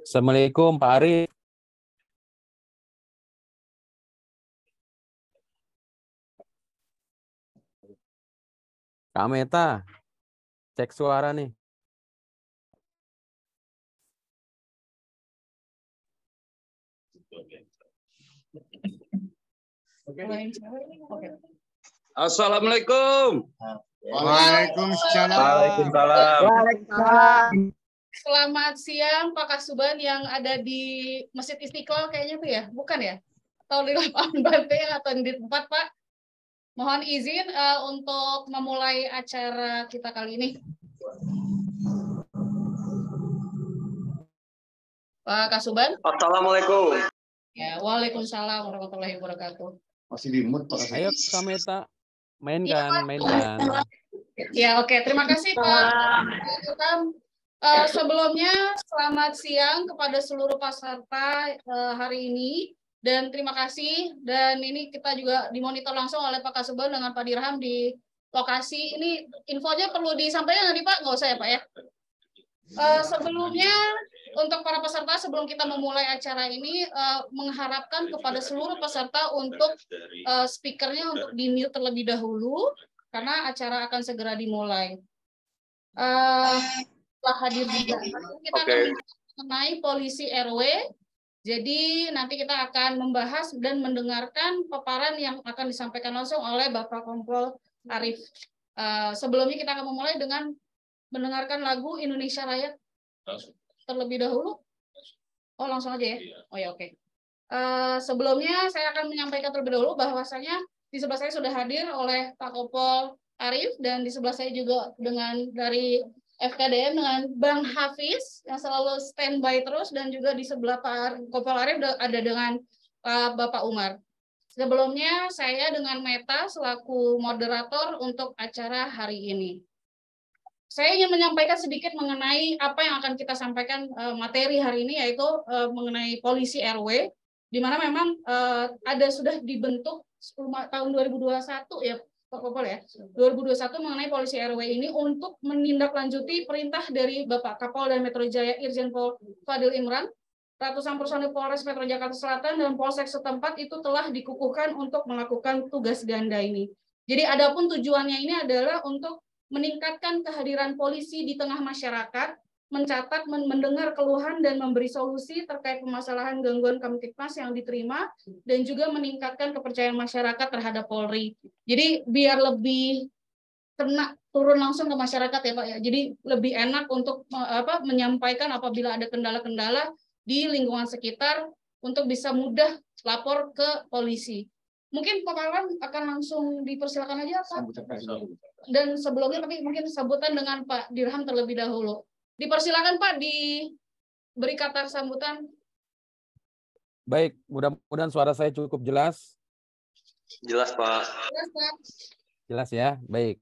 Assalamualaikum Pak Arif. Kak Meta, cek suara nih. Assalamualaikum. Waalaikumsalam. Waalaikumsalam. Waalaikumsalam. Selamat siang Pak Kasuban yang ada di Masjid Istiqlal kayaknya tuh ya, bukan ya? Atau di lapangan Banteng atau di tempat Pak? Mohon izin untuk memulai acara kita kali ini. Pak Kasuban. Assalamualaikum. Ya, waalaikumsalam warahmatullahi wabarakatuh. Masih di mood Pak. Ayo Kak Meta, Iya, Pak. mainkan. Ya, oke. Terima kasih Pak. Sebelumnya selamat siang kepada seluruh peserta hari ini dan terima kasih, dan ini kita juga dimonitor langsung oleh Pak Kasuban dengan Pak Dirham di lokasi. Ini infonya perlu disampaikan nggak nih Pak? Nggak usah ya Pak ya. Sebelumnya untuk para peserta, sebelum kita memulai acara ini, mengharapkan kepada seluruh peserta untuk speakernya untuk di-mute terlebih dahulu karena acara akan segera dimulai. Setelah hadir juga, kita akan mengenai polisi RW. Jadi nanti kita akan membahas dan mendengarkan paparan yang akan disampaikan langsung oleh Bapak Kompol Arif. Sebelumnya kita akan memulai dengan mendengarkan lagu Indonesia Raya terlebih dahulu. Oh, langsung aja ya. Oh ya, oke. Sebelumnya saya akan menyampaikan terlebih dahulu bahwasanya di sebelah saya sudah hadir oleh Pak Kompol Arif, dan di sebelah saya juga dengan dari FKDM dengan Bang Hafiz yang selalu standby terus, dan juga di sebelah Pak Kompol Arif ada dengan Bapak Umar. Sebelumnya saya dengan Meta selaku moderator untuk acara hari ini. Saya ingin menyampaikan sedikit mengenai apa yang akan kita sampaikan materi hari ini, yaitu mengenai polisi RW, di mana memang ada sudah dibentuk tahun 2021 ya Pak Kopol ya, 2021 mengenai polisi RW ini untuk menindaklanjuti perintah dari Bapak Kapolda Metro Jaya Irjen Pol Fadil Imran. Ratusan personil Polres Metro Jakarta Selatan dan Polsek setempat itu telah dikukuhkan untuk melakukan tugas ganda ini. Jadi adapun tujuannya ini adalah untuk meningkatkan kehadiran polisi di tengah masyarakat, mencatat, mendengar keluhan dan memberi solusi terkait permasalahan gangguan Kamtipmas yang diterima, dan juga meningkatkan kepercayaan masyarakat terhadap Polri. Jadi biar lebih kena turun langsung ke masyarakat ya Pak ya. Jadi lebih enak untuk menyampaikan apabila ada kendala-kendala di lingkungan sekitar untuk bisa mudah lapor ke polisi. Mungkin Pak Kawan akan langsung dipersilakan aja Pak. Dan sebelumnya tapi mungkin sambutan dengan Pak Dirham terlebih dahulu. Dipersilakan Pak, diberi kata sambutan. Baik, mudah-mudahan suara saya cukup jelas. Jelas Pak. Jelas Pak. Jelas ya, baik.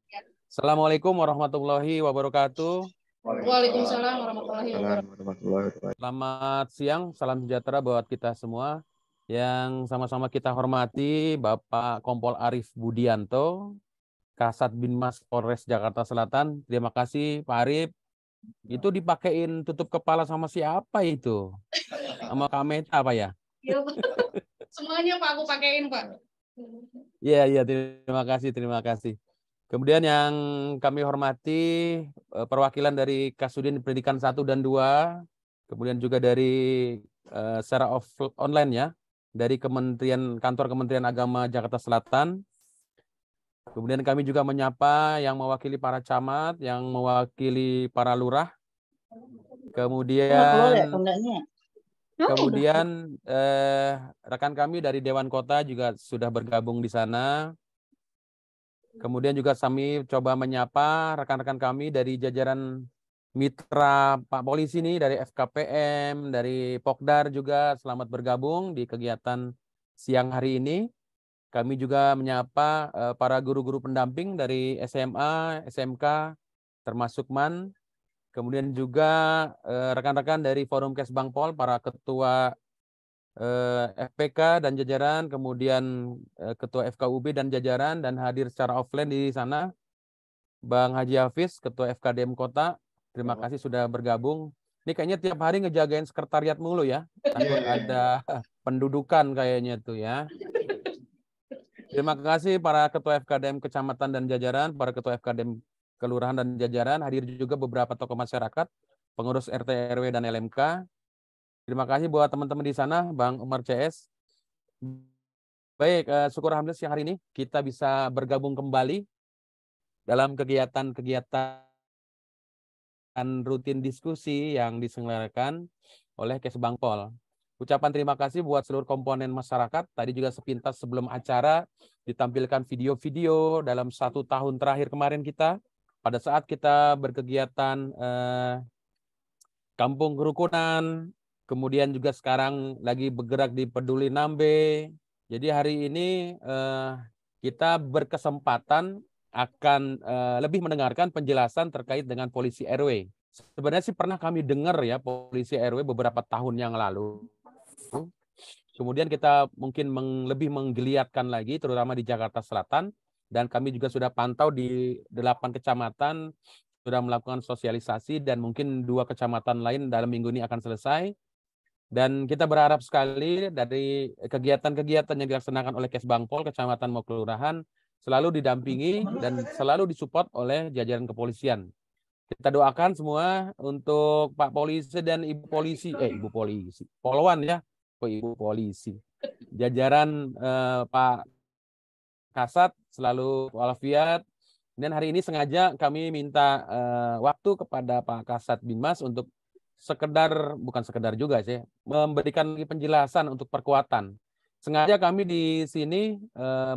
Assalamualaikum warahmatullahi wabarakatuh. Waalaikumsalam warahmatullahi wabarakatuh. Selamat siang, salam sejahtera buat kita semua. Yang sama-sama kita hormati Bapak Kompol Arif Budianto, Kasat Binmas Polres Jakarta Selatan. Terima kasih Pak Arif. Itu dipakein tutup kepala sama siapa itu? Sama Kak Meta apa ya? Ya, semuanya Pak aku pakein Pak. Iya, terima kasih. Kemudian yang kami hormati perwakilan dari Kasudin Pendidikan 1 dan 2, kemudian juga dari secara online ya, dari Kantor Kementerian Agama Jakarta Selatan. Kemudian kami juga menyapa yang mewakili para camat, yang mewakili para lurah. Kemudian rekan kami dari Dewan Kota juga sudah bergabung di sana. Kemudian juga kami coba menyapa rekan-rekan kami dari jajaran mitra Pak Polisi nih, dari FKPM, dari Pokdar juga selamat bergabung di kegiatan siang hari ini. Kami juga menyapa para guru-guru pendamping dari SMA, SMK, termasuk MAN. Kemudian juga rekan-rekan dari Forum Kesbangpol, para ketua FPK dan jajaran, kemudian ketua FKUB dan jajaran, dan hadir secara offline di sana Bang Haji Hafiz, ketua FKDM Kota, Terima kasih sudah bergabung. Ini kayaknya tiap hari ngejagain sekretariat mulu ya. Takut ada pendudukan kayaknya tuh ya. Terima kasih para ketua FKDM kecamatan dan jajaran, para ketua FKDM kelurahan dan jajaran, hadir juga beberapa tokoh masyarakat, pengurus RT RW dan LMK. Terima kasih buat teman-teman di sana, Bang Umar CS. Baik, syukur alhamdulillah siang hari ini kita bisa bergabung kembali dalam kegiatan-kegiatan rutin diskusi yang diselenggarakan oleh Kesbangpol. Ucapan terima kasih buat seluruh komponen masyarakat. Tadi juga sepintas sebelum acara ditampilkan video-video dalam 1 tahun terakhir kemarin kita. Pada saat kita berkegiatan kampung kerukunan, kemudian juga sekarang lagi bergerak di Peduli Nambe. Jadi hari ini kita berkesempatan akan lebih mendengarkan penjelasan terkait dengan polisi RW. Sebenarnya sih pernah kami dengar ya polisi RW beberapa tahun yang lalu. Kemudian kita mungkin lebih menggeliatkan lagi terutama di Jakarta Selatan, dan kami juga sudah pantau di 8 kecamatan sudah melakukan sosialisasi, dan mungkin 2 kecamatan lain dalam minggu ini akan selesai. Dan kita berharap sekali dari kegiatan-kegiatan yang dilaksanakan oleh Kesbangpol, kecamatan maupun kelurahan, selalu didampingi dan selalu disupport oleh jajaran kepolisian. Kita doakan semua untuk Pak Polisi dan Ibu Polisi, Ibu Polisi, Polwan ya, Ibu Polisi. Jajaran Pak Kasat selalu walafiat. Dan hari ini sengaja kami minta waktu kepada Pak Kasat Binmas untuk bukan sekedar juga sih, memberikan penjelasan untuk perkuatan. Sengaja kami di sini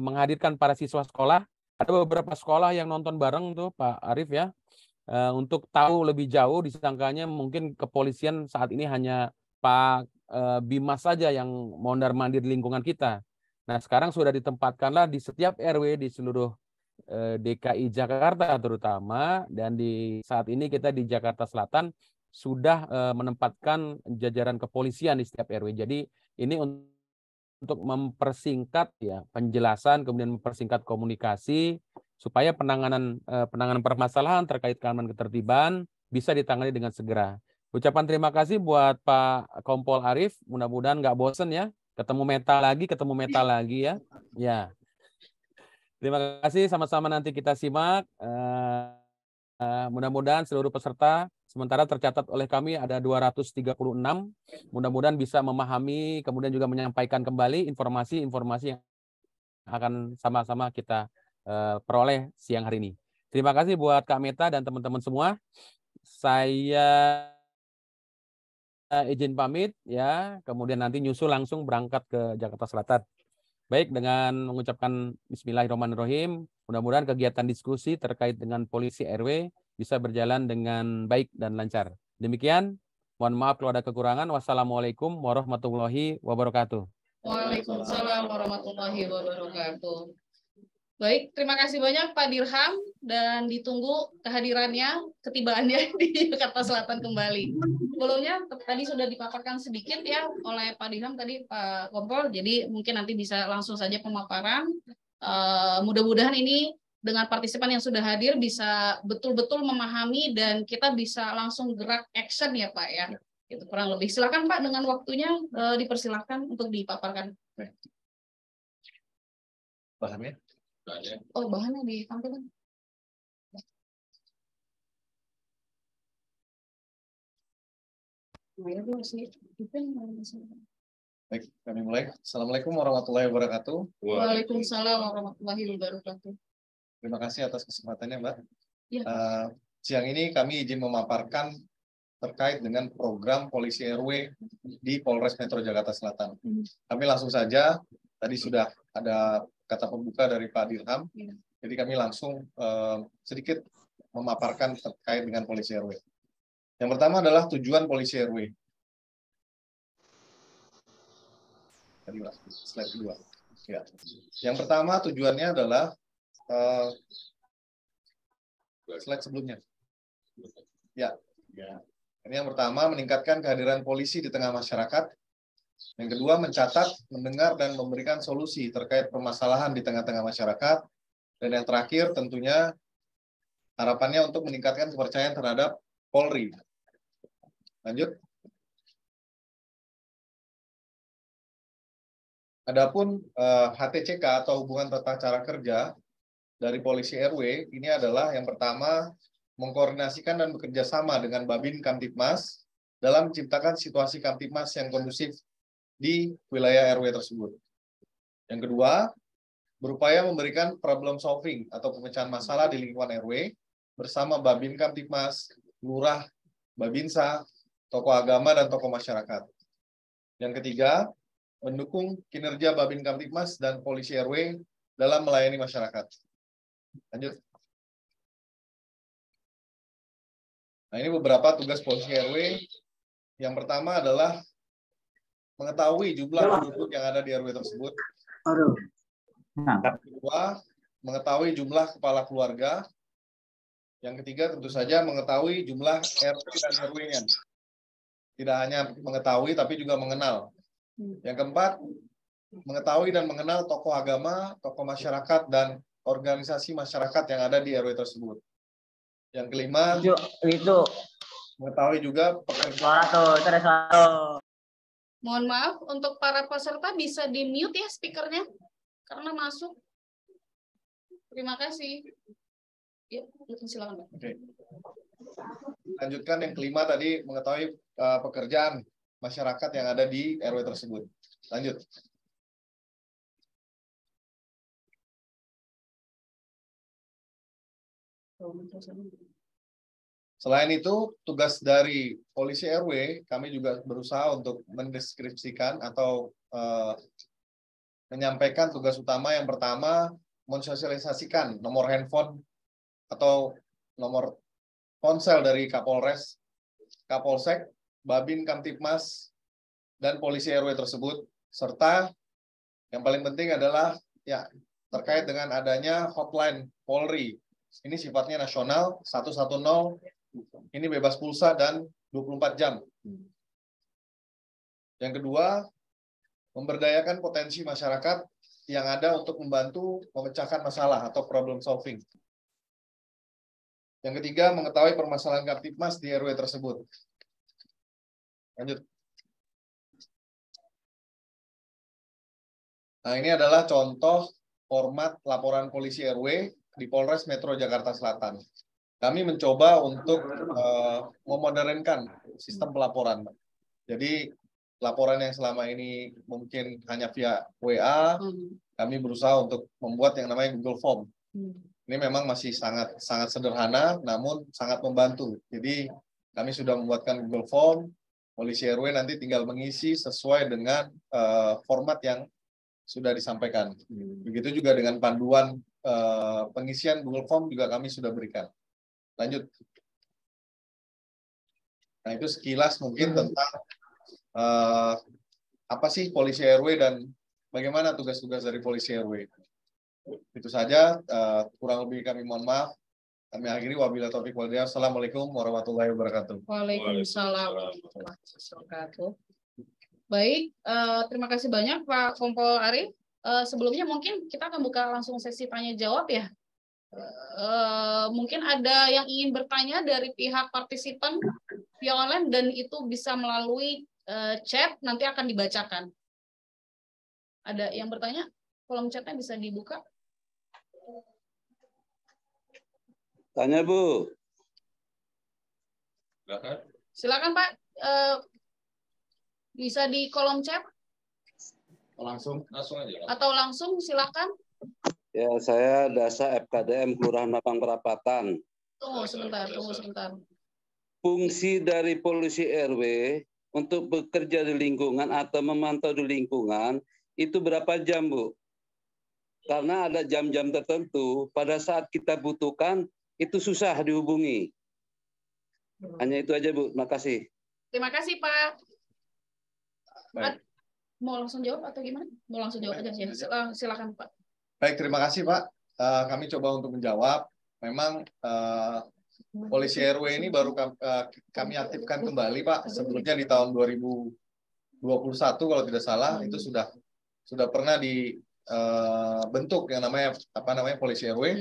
menghadirkan para siswa sekolah. Ada beberapa sekolah yang nonton bareng tuh Pak Arief ya, untuk tahu lebih jauh. Disangkanya mungkin kepolisian saat ini hanya Pak Bimas saja yang mondar-mandir di lingkungan kita. Nah sekarang sudah ditempatkanlah di setiap RW di seluruh DKI Jakarta terutama, dan di saat ini kita di Jakarta Selatan sudah menempatkan jajaran kepolisian di setiap RW. Jadi ini untuk mempersingkat ya penjelasan, kemudian mempersingkat komunikasi supaya penanganan permasalahan terkait keamanan ketertiban bisa ditangani dengan segera. Ucapan terima kasih buat Pak Kompol Arief. Mudah-mudahan nggak bosen ya. Ketemu meta lagi ya. Ya. Terima kasih, sama-sama nanti kita simak. Mudah-mudahan seluruh peserta sementara tercatat oleh kami ada 236. Mudah-mudahan bisa memahami, kemudian juga menyampaikan kembali informasi-informasi yang akan sama-sama kita peroleh siang hari ini. Terima kasih buat Kak Meta dan teman-teman semua. Saya izin pamit ya, kemudian nanti nyusul langsung berangkat ke Jakarta Selatan. Baik, dengan mengucapkan Bismillahirrahmanirrahim, mudah-mudahan kegiatan diskusi terkait dengan polisi RW bisa berjalan dengan baik dan lancar. Demikian, mohon maaf kalau ada kekurangan. Wassalamualaikum warahmatullahi wabarakatuh. Waalaikumsalam warahmatullahi wabarakatuh. Baik, terima kasih banyak Pak Dirham, dan ditunggu kehadirannya, ketibaannya di Jakarta Selatan kembali. Sebelumnya tadi sudah dipaparkan sedikit ya oleh Pak Dirham tadi, Pak Kompol, jadi mungkin nanti bisa langsung saja pemaparan. Mudah-mudahan ini dengan partisipan yang sudah hadir bisa betul-betul memahami dan kita bisa langsung gerak action ya Pak ya. Itu kurang lebih. Silakan Pak, dengan waktunya dipersilakan untuk dipaparkan. Bahannya? Oh, bahannya ditampilkan. Baik, kami mulai. Assalamualaikum warahmatullahi wabarakatuh. Waalaikumsalam warahmatullahi wabarakatuh. Terima kasih atas kesempatannya, Mbak. Ya. Siang ini kami izin memaparkan terkait dengan program polisi RW di Polres Metro Jakarta Selatan. Kami langsung saja, tadi sudah ada kata pembuka dari Pak Dirham, jadi kami langsung sedikit memaparkan terkait dengan polisi RW. Yang pertama adalah tujuan polisi RW. Tadi slide kedua. Ya. Yang pertama tujuannya adalah slide sebelumnya. Ya. Ini yang pertama, meningkatkan kehadiran polisi di tengah masyarakat. Yang kedua, mencatat, mendengar, dan memberikan solusi terkait permasalahan di tengah-tengah masyarakat. Dan yang terakhir, tentunya harapannya untuk meningkatkan kepercayaan terhadap Polri. Lanjut. Adapun HTCK atau hubungan tata cara kerja dari polisi RW ini adalah yang pertama mengkoordinasikan dan bekerja sama dengan Babin Kamtibmas dalam menciptakan situasi Kamtibmas yang kondusif di wilayah RW tersebut. Yang kedua, berupaya memberikan problem solving atau pemecahan masalah di lingkungan RW bersama Babin Kamtibmas, Lurah, Babinsa, tokoh agama, dan tokoh masyarakat. Yang ketiga, mendukung kinerja Babin Kamtibmas dan polisi RW dalam melayani masyarakat. Lanjut. Nah, ini beberapa tugas polisi RW. Yang pertama adalah mengetahui jumlah penduduk yang ada di RW tersebut. Yang kedua, mengetahui jumlah kepala keluarga. Yang ketiga, tentu saja mengetahui jumlah RT dan RW-nya. Tidak hanya mengetahui, tapi juga mengenal. Yang keempat, mengetahui dan mengenal tokoh agama, tokoh masyarakat, dan organisasi masyarakat yang ada di RW tersebut. Yang kelima, mengetahui juga Mohon maaf, untuk para peserta bisa di-mute ya speakernya, karena masuk. Terima kasih. Ya, silakan, Pak. Oke. Lanjutkan yang kelima tadi, mengetahui pekerjaan masyarakat yang ada di RW tersebut. Lanjut. Selain itu, tugas dari polisi RW, kami juga berusaha untuk mendeskripsikan atau menyampaikan tugas utama. Yang pertama, mensosialisasikan nomor handphone atau nomor ponsel dari Kapolres, Kapolsek, Babin Kamtibmas, dan polisi RW tersebut, serta yang paling penting adalah ya terkait dengan adanya hotline Polri. Ini sifatnya nasional, 110, ini bebas pulsa dan 24 jam. Yang kedua, memberdayakan potensi masyarakat yang ada untuk membantu memecahkan masalah atau problem solving. Yang ketiga, mengetahui permasalahan Kamtibmas di RW tersebut. Lanjut. Nah, ini adalah contoh format laporan polisi RW di Polres Metro Jakarta Selatan. Kami mencoba untuk memodernkan sistem pelaporan. Jadi, laporan yang selama ini mungkin hanya via WA, kami berusaha untuk membuat yang namanya Google Form. Ini memang masih sangat sederhana, namun sangat membantu. Jadi, kami sudah membuatkan Google Form, polisi RW nanti tinggal mengisi sesuai dengan format yang sudah disampaikan. Begitu juga dengan panduan pengisian Google Form juga kami sudah berikan. Lanjut. Nah, itu sekilas mungkin tentang apa sih polisi RW dan bagaimana tugas-tugas dari polisi RW. Itu saja, kurang lebih kami mohon maaf. Kami akhiri, wabillahi taufiq wal hidayah. Assalamualaikum warahmatullahi wabarakatuh. Waalaikumsalam warahmatullahi wabarakatuh. Baik, terima kasih banyak Pak Kompol Arif. Sebelumnya mungkin kita akan buka langsung sesi tanya jawab ya. Mungkin ada yang ingin bertanya dari pihak partisipan via online dan itu bisa melalui chat, nanti akan dibacakan. Ada yang bertanya? Kolom chatnya bisa dibuka. Tanya, Bu. Silakan Pak. Bisa di kolom chat Langsung aja. atau langsung silakan. Ya, saya Dasa FKDM Kelurahan Mampang Perapatan. Tunggu sebentar. Fungsi dari polisi RW untuk bekerja di lingkungan atau memantau di lingkungan itu berapa jam, Bu? Karena ada jam-jam tertentu pada saat kita butuhkan itu susah dihubungi. Hanya itu aja, Bu. Terima kasih. Terima kasih, Pak. Baik. Mau langsung jawab atau gimana? Mau langsung jawab aja ya. Silakan, Pak. Baik, terima kasih Pak. Kami coba untuk menjawab. Memang polisi RW ini baru kami aktifkan kembali, Pak. Sebelumnya di tahun 2021 kalau tidak salah itu sudah pernah dibentuk yang namanya polisi RW.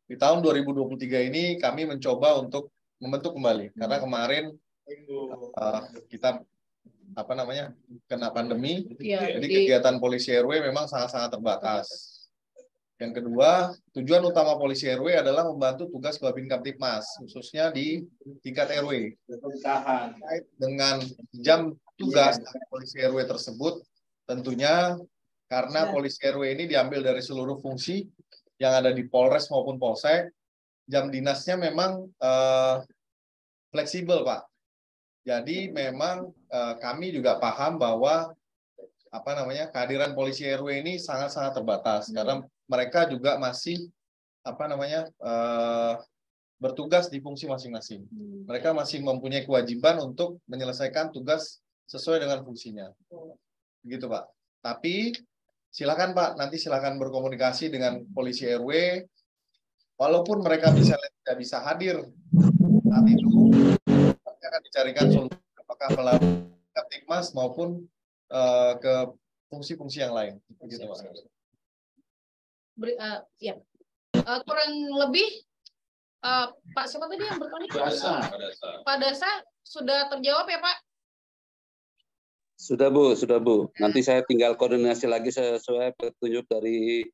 Di tahun 2023 ini kami mencoba untuk membentuk kembali karena kemarin kita kena pandemi, jadi kegiatan polisi RW memang sangat-sangat terbatas. Yang kedua, tujuan utama polisi RW adalah membantu tugas Babin Kamtibmas, khususnya di tingkat RW. Dengan jam tugas dari polisi RW tersebut, tentunya karena polisi RW ini diambil dari seluruh fungsi yang ada di Polres maupun Polsek, jam dinasnya memang fleksibel, Pak. Jadi memang kami juga paham bahwa kehadiran polisi RW ini sangat-sangat terbatas karena mereka juga masih bertugas di fungsi masing-masing. Mereka masih mempunyai kewajiban untuk menyelesaikan tugas sesuai dengan fungsinya. Begitu, Pak. Tapi silakan, Pak, nanti silakan berkomunikasi dengan polisi RW. Walaupun mereka tidak bisa hadir saat itu, akan dicarikan solusi apakah melalui Kamtibmas maupun ke fungsi-fungsi yang lain. Begitu, Pak. Kurang lebih Pak siapa tadi yang bertanya? Pak Dasa sudah terjawab ya, Pak? Sudah, Bu. Nanti saya tinggal koordinasi lagi sesuai petunjuk dari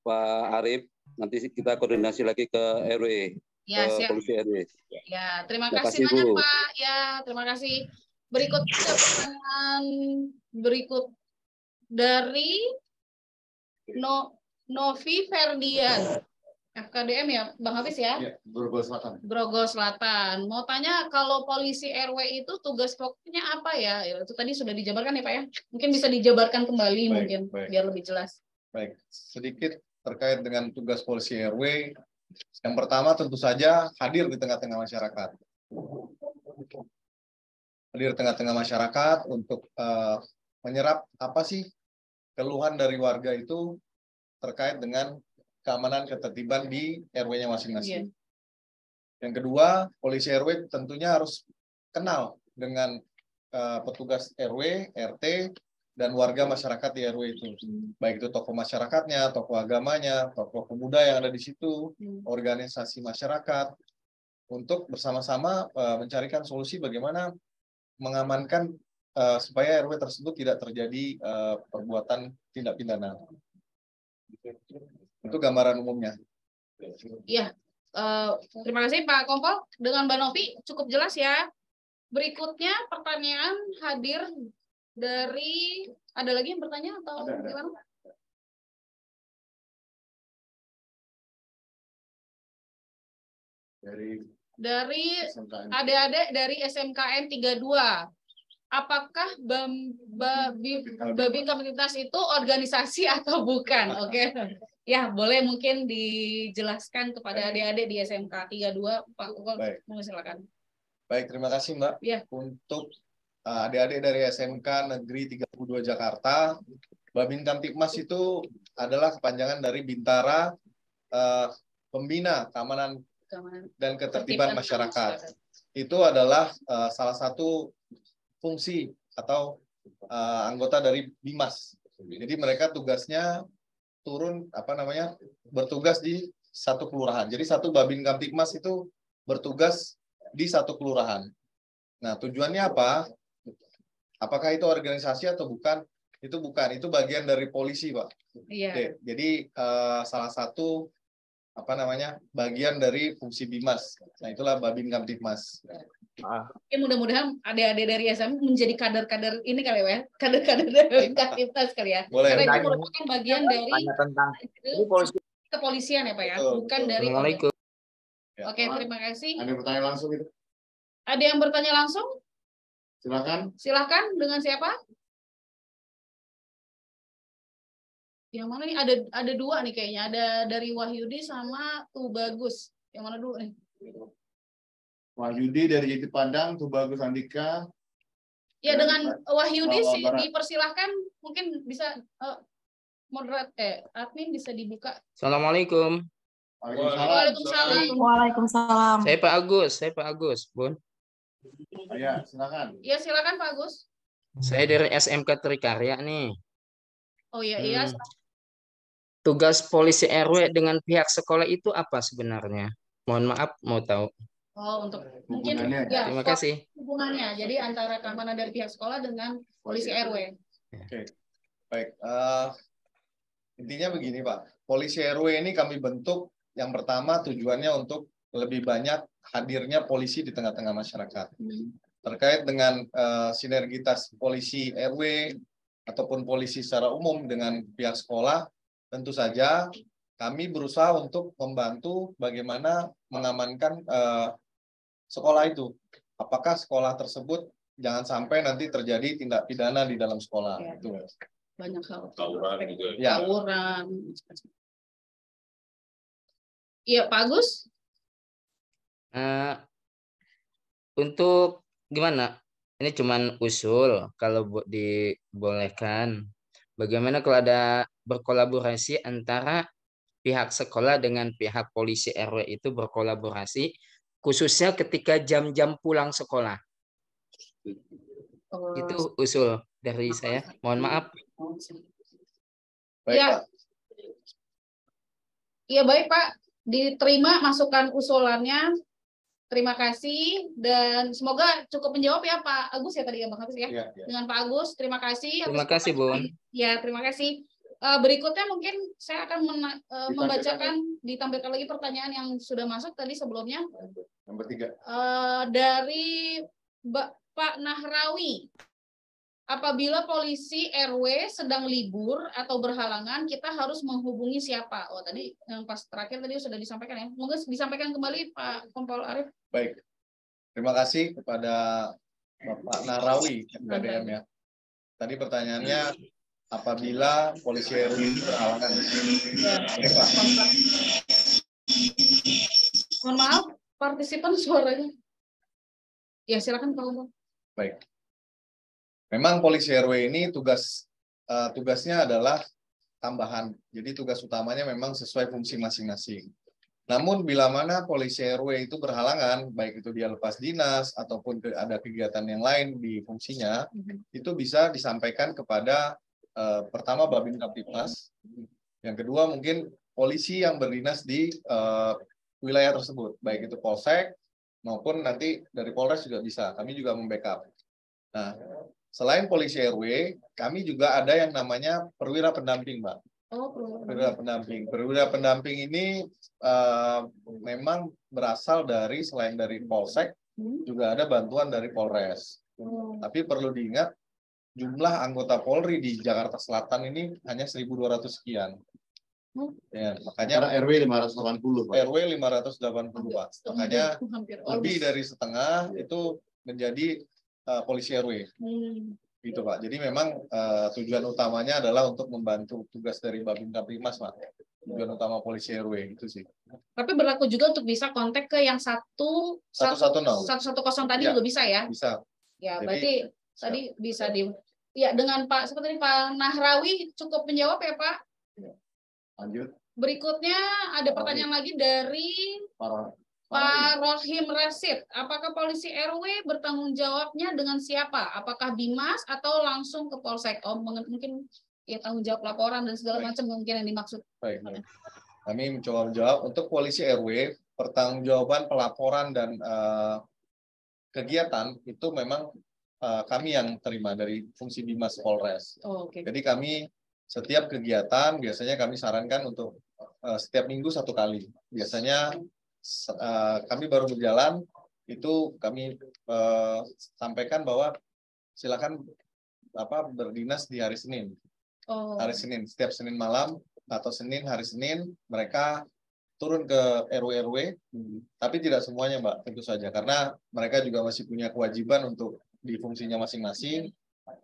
Pak Arif. Nanti kita koordinasi lagi ke RW, ya, ke siap. polisi RW. Ya, terima kasih banyak, Bu. Pak. Ya, terima kasih. Berikut pertanyaan berikut dari Novi Ferdian. FKDM ya, Bang Hafiz ya? Iya, Grogol Selatan. Grogol Selatan. Mau tanya kalau polisi RW itu tugas pokoknya apa ya? Itu tadi sudah dijabarkan ya, Pak ya? Mungkin bisa dijabarkan kembali biar lebih jelas. Baik, sedikit terkait dengan tugas polisi RW. Yang pertama tentu saja hadir di tengah-tengah masyarakat. Hadir di tengah-tengah masyarakat untuk menyerap apa sih keluhan dari warga itu terkait dengan keamanan ketertiban di RW-nya masing-masing. Yang kedua, polisi RW tentunya harus kenal dengan petugas RW, RT, dan warga masyarakat di RW itu. Baik itu tokoh masyarakatnya, tokoh agamanya, tokoh pemuda yang ada di situ, organisasi masyarakat, untuk bersama-sama mencarikan solusi bagaimana mengamankan supaya RW tersebut tidak terjadi perbuatan tindak pidana. Itu gambaran umumnya. Iya, terima kasih Pak Kompol. Dengan Mbak Novi cukup jelas ya. Berikutnya pertanyaan hadir dari, ada lagi yang bertanya atau gimana? Dari adik-adik dari SMKN 32. Apakah Babin Kamtibmas itu organisasi atau bukan? Oke. Ya, boleh mungkin dijelaskan kepada adik-adik di SMK 32, Pak Kompol, silakan. Baik, terima kasih Mbak. Ya. Untuk adik-adik dari SMK Negeri 32 Jakarta, Babin Kamtibmas itu adalah kepanjangan dari Bintara Pembina Keamanan dan Ketertiban Masyarakat. Itu adalah salah satu fungsi atau anggota dari Bimas. Jadi mereka tugasnya bertugas di satu kelurahan. Jadi satu Babin Kamtibmas itu bertugas di satu kelurahan. Nah, tujuannya apa? Apakah itu organisasi atau bukan? Itu bukan, itu bagian dari polisi, Pak. Iya. Oke, jadi salah satu bagian dari fungsi Bimas. Nah, itulah Babin Kamtibmas. Oke, mudah-mudahan adik-adik dari SM menjadi kader-kader ini kali ya, kader-kader dari Kamtibmas kali ya. Boleh. Karena itu merupakan bagian dari kepolisian ya Pak ya, bukan dari. Oke, terima kasih. Ada pertanyaan langsung itu? Ada yang bertanya langsung? Silakan. Silakan, dengan siapa? Yang mana nih? Ada dua nih kayaknya. Ada dari Wahyudi sama Tubagus. Yang mana dulu nih? Wahyudi dari Jati Padang, Tubagus Andika. Ya, dengan Wahyudi dipersilahkan, mungkin bisa admin bisa dibuka. Assalamualaikum. Waalaikumsalam. Waalaikumsalam. Saya Pak Agus, Bun. Ya, silakan. Ya, silakan Pak Agus. Saya dari SMK Trikarya nih. Oh iya. Tugas polisi RW dengan pihak sekolah itu apa sebenarnya? Mohon maaf, mau tahu. Oh, untuk mungkin Hubungannya. ya Terima kasih. hubungannya. Jadi antara keamanan dari pihak sekolah dengan polisi RW. Oke, baik. Intinya begini Pak, polisi RW ini kami bentuk yang pertama tujuannya untuk lebih banyak hadirnya polisi di tengah-tengah masyarakat. Terkait dengan sinergitas polisi RW ataupun polisi secara umum dengan pihak sekolah, tentu saja kami berusaha untuk membantu bagaimana mengamankan sekolah itu. Apakah sekolah tersebut jangan sampai nanti terjadi tindak pidana di dalam sekolah. Ya. Itu. Banyak hal. Tawuran juga. Ya. Tawuran. Iya, Pak Agus? Untuk gimana? Ini cuman usul kalau dibolehkan. Bagaimana kalau ada berkolaborasi antara pihak sekolah dengan pihak polisi RW itu berkolaborasi, khususnya ketika jam-jam pulang sekolah. Itu usul dari saya. Mohon maaf. Baik, Iya. Pak. Iya, baik Pak. Diterima masukan usulannya. Terima kasih dan semoga cukup menjawab ya Pak Agus ya tadi ya Bang Hafiz ya. Ya, ya. Dengan Pak Agus, terima kasih. Terima kasih, Bun. Ya, terima kasih. Berikutnya mungkin saya akan membacakan, ditampilkan lagi pertanyaan yang sudah masuk tadi sebelumnya. Nomor 3. Dari Pak Nahrawi. Apabila polisi RW sedang libur atau berhalangan, kita harus menghubungi siapa? Oh, tadi yang pas terakhir tadi sudah disampaikan ya. Mungkin disampaikan kembali Pak Kompol Arief. Baik. Terima kasih kepada Bapak Nahrawi MKDM ya. Tadi pertanyaannya apabila polisi RW ini berhalangan. Ini Pak. Mohon maaf, partisipan suaranya. Ya, silakan Pak Kompol. Baik. Memang polisi RW ini tugasnya adalah tambahan. Jadi tugas utamanya memang sesuai fungsi masing-masing. Namun bila mana polisi RW itu berhalangan, baik itu dia lepas dinas ataupun ada kegiatan yang lain di fungsinya, itu bisa disampaikan kepada pertama Babin Kaptipmas, yang kedua mungkin polisi yang berdinas di wilayah tersebut, baik itu Polsek maupun nanti dari Polres juga bisa. Kami juga membackup. Nah, selain polisi RW, kami juga ada yang namanya perwira pendamping, Mbak. Oh, Perwira pendamping. Perwira pendamping ini memang berasal dari selain dari Polsek, juga ada bantuan dari Polres. Tapi perlu diingat, jumlah anggota Polri di Jakarta Selatan ini hanya 1.200 sekian. Ya, makanya RW 580, Pak. RW 580, Pak. Makanya lebih dari setengah itu menjadi polisi RW. Gitu Pak. Jadi memang tujuan utamanya adalah untuk membantu tugas dari Babin Kaptipmas, Pak. Tujuan utama polisi RW itu sih. Tapi berlaku juga untuk bisa kontak ke yang 110 tadi Ya, juga bisa ya? bisa. Ya, Jadi, berarti tadi bisa di ya dengan Pak seperti Pak Nahrawi cukup menjawab ya Pak. Lanjut. Berikutnya ada pertanyaan lagi dari Pak Rohim Rasid. Apakah polisi RW bertanggung jawabnya dengan siapa? Apakah Bimas atau langsung ke Polsek? Oh, mungkin ya tanggung jawab laporan dan segala macam mungkin yang dimaksud. Baik. Kami mencoba menjawab untuk polisi RW, pertanggungjawaban pelaporan dan kegiatan itu memang kami yang terima dari fungsi Bimas Polres. Oh, okay. Jadi kami setiap kegiatan biasanya kami sarankan untuk setiap minggu 1 kali. Biasanya kami baru berjalan itu kami sampaikan bahwa silakan berdinas di hari Senin. Hari Senin, setiap Senin malam atau hari Senin mereka turun ke RW-RW, tapi tidak semuanya Mbak, tentu saja karena mereka juga masih punya kewajiban untuk di fungsinya masing-masing.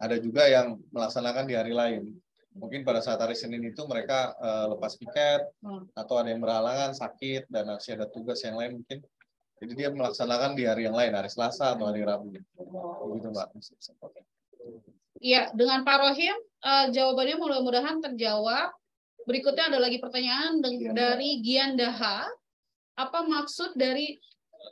Ada juga yang melaksanakan di hari lain. Mungkin pada saat hari Senin itu mereka lepas piket atau ada yang berhalangan sakit dan masih ada tugas yang lain mungkin. Jadi dia melaksanakan di hari yang lain, hari Selasa atau hari Rabu. Begitu Mbak. Iya, dengan Pak Rohim jawabannya mudah-mudahan terjawab. Berikutnya ada lagi pertanyaan dari Giandaha. Apa maksud dari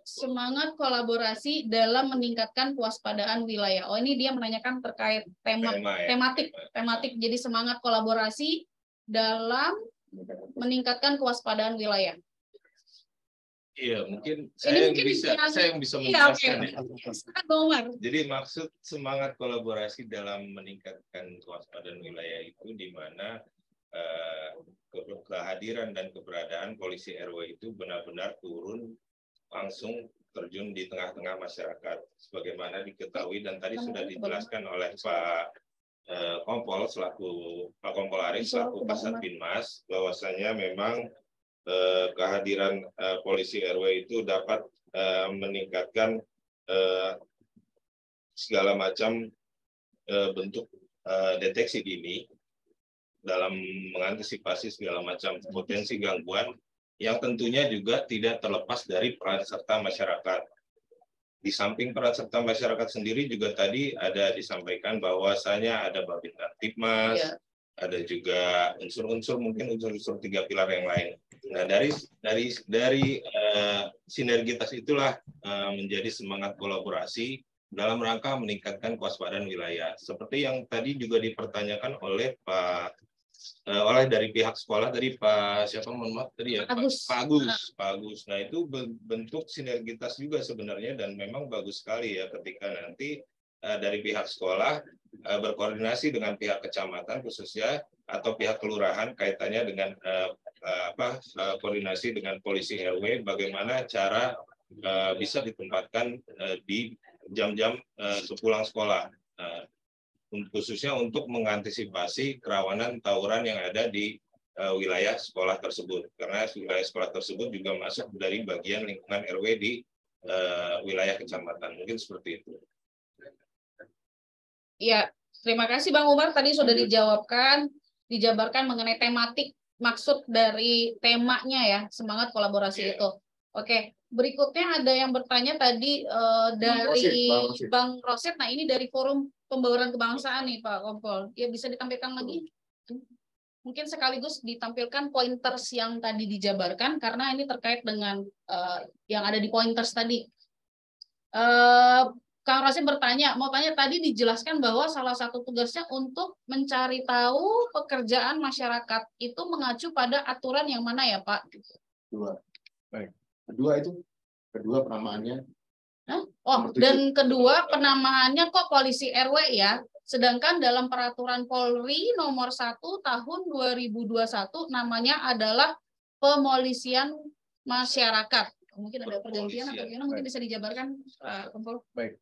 semangat kolaborasi dalam meningkatkan kewaspadaan wilayah? Oh, ini dia menanyakan terkait tematik. Jadi semangat kolaborasi dalam meningkatkan kewaspadaan wilayah. Iya, mungkin Ini saya mungkin yang bisa iya, oke. menjelaskan ya. Silakan, Bang Umar. Jadi maksud semangat kolaborasi dalam meningkatkan kewaspadaan wilayah itu di mana kehadiran dan keberadaan polisi RW itu benar-benar turun langsung terjun di tengah-tengah masyarakat. Sebagaimana diketahui dan tadi sudah dijelaskan oleh Pak Kompol selaku Pak Kompol Aris selaku Kasat Binmas, bahwasanya memang kehadiran polisi RW itu dapat meningkatkan segala macam bentuk deteksi dini dalam mengantisipasi segala macam potensi gangguan yang tentunya juga tidak terlepas dari peran serta masyarakat. Di samping peran serta masyarakat sendiri juga tadi ada disampaikan bahwasanya ada Babinsa Tipmas, ada juga unsur-unsur mungkin unsur-unsur 3 pilar yang lain. Nah, dari sinergitas itulah menjadi semangat kolaborasi dalam rangka meningkatkan kewaspadaan wilayah. Seperti yang tadi juga dipertanyakan oleh dari pihak sekolah dari Pak siapa mohon maaf tadi ya Pak Agus. Nah, itu bentuk sinergitas juga sebenarnya dan memang bagus sekali ya ketika nanti dari pihak sekolah berkoordinasi dengan pihak kecamatan khususnya atau pihak kelurahan kaitannya dengan koordinasi dengan polisi RW bagaimana cara bisa ditempatkan di jam-jam sepulang sekolah khususnya untuk mengantisipasi kerawanan tawuran yang ada di wilayah sekolah tersebut karena wilayah sekolah tersebut juga masuk dari bagian lingkungan RW di wilayah kecamatan mungkin seperti itu. Iya, terima kasih Bang Umar tadi sudah dijabarkan mengenai tematik maksud dari temanya ya, semangat kolaborasi itu. Oke, berikutnya ada yang bertanya tadi dari Bang Roset. Nah, ini dari Forum Pembauran Kebangsaan nih Pak Kompol. Ya bisa ditampilkan lagi? Mungkin sekaligus ditampilkan pointers yang tadi dijabarkan karena ini terkait dengan yang ada di pointers tadi. Kang Roset mau tanya tadi dijelaskan bahwa salah satu tugasnya untuk mencari tahu pekerjaan masyarakat itu mengacu pada aturan yang mana ya Pak? Kedua. Baik. Kedua penamaannya. Oh, dan kedua penamaannya kok polisi RW ya. Sedangkan dalam peraturan Polri nomor 1 tahun 2021 namanya adalah Pemolisian Masyarakat. Mungkin ada pergantian atau gimana? Mungkin bisa dijabarkan Pak Kompol. Baik.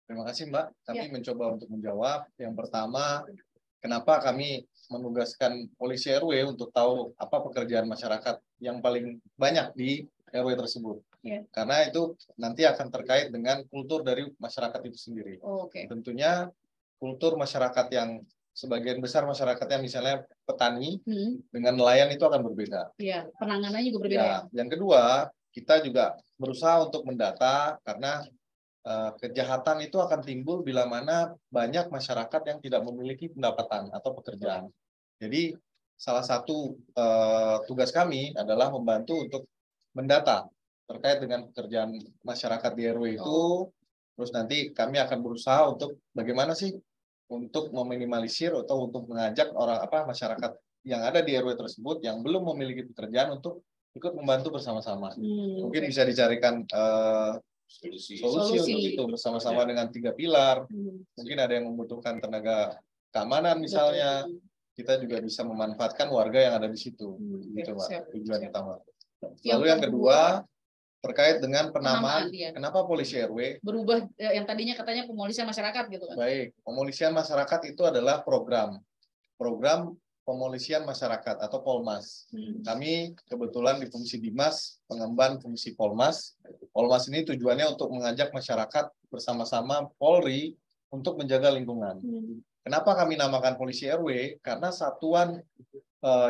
Terima kasih Mbak. Kami mencoba untuk menjawab. Yang pertama, kenapa kami menugaskan polisi RW untuk tahu apa pekerjaan masyarakat yang paling banyak di RW tersebut. Karena itu nanti akan terkait dengan kultur dari masyarakat itu sendiri. Tentunya kultur masyarakat yang sebagian besar masyarakatnya misalnya petani dengan nelayan itu akan berbeda. Iya, penanganannya juga berbeda. Ya. Yang kedua, kita juga berusaha untuk mendata karena kejahatan itu akan timbul bila mana banyak masyarakat yang tidak memiliki pendapatan atau pekerjaan. Jadi salah satu tugas kami adalah membantu untuk mendata terkait dengan pekerjaan masyarakat di RW itu. Terus nanti kami akan berusaha untuk bagaimana sih untuk meminimalisir atau untuk mengajak masyarakat yang ada di RW tersebut yang belum memiliki pekerjaan untuk ikut membantu bersama-sama. Mungkin bisa dicarikan solusi untuk itu bersama-sama dengan 3 pilar. Mungkin ada yang membutuhkan tenaga keamanan misalnya. Kita juga bisa memanfaatkan warga yang ada di situ. Gitu Pak, tujuan utama. Lalu yang kedua terkait dengan penamaan kenapa polisi RW berubah yang tadinya katanya pemolisian masyarakat gitu kan. Baik, pemolisian masyarakat itu adalah program pemolisian masyarakat atau Polmas. Kami kebetulan di fungsi Dimas pengemban fungsi Polmas. Polmas ini tujuannya untuk mengajak masyarakat bersama-sama Polri untuk menjaga lingkungan. Kenapa kami namakan polisi RW? Karena satuan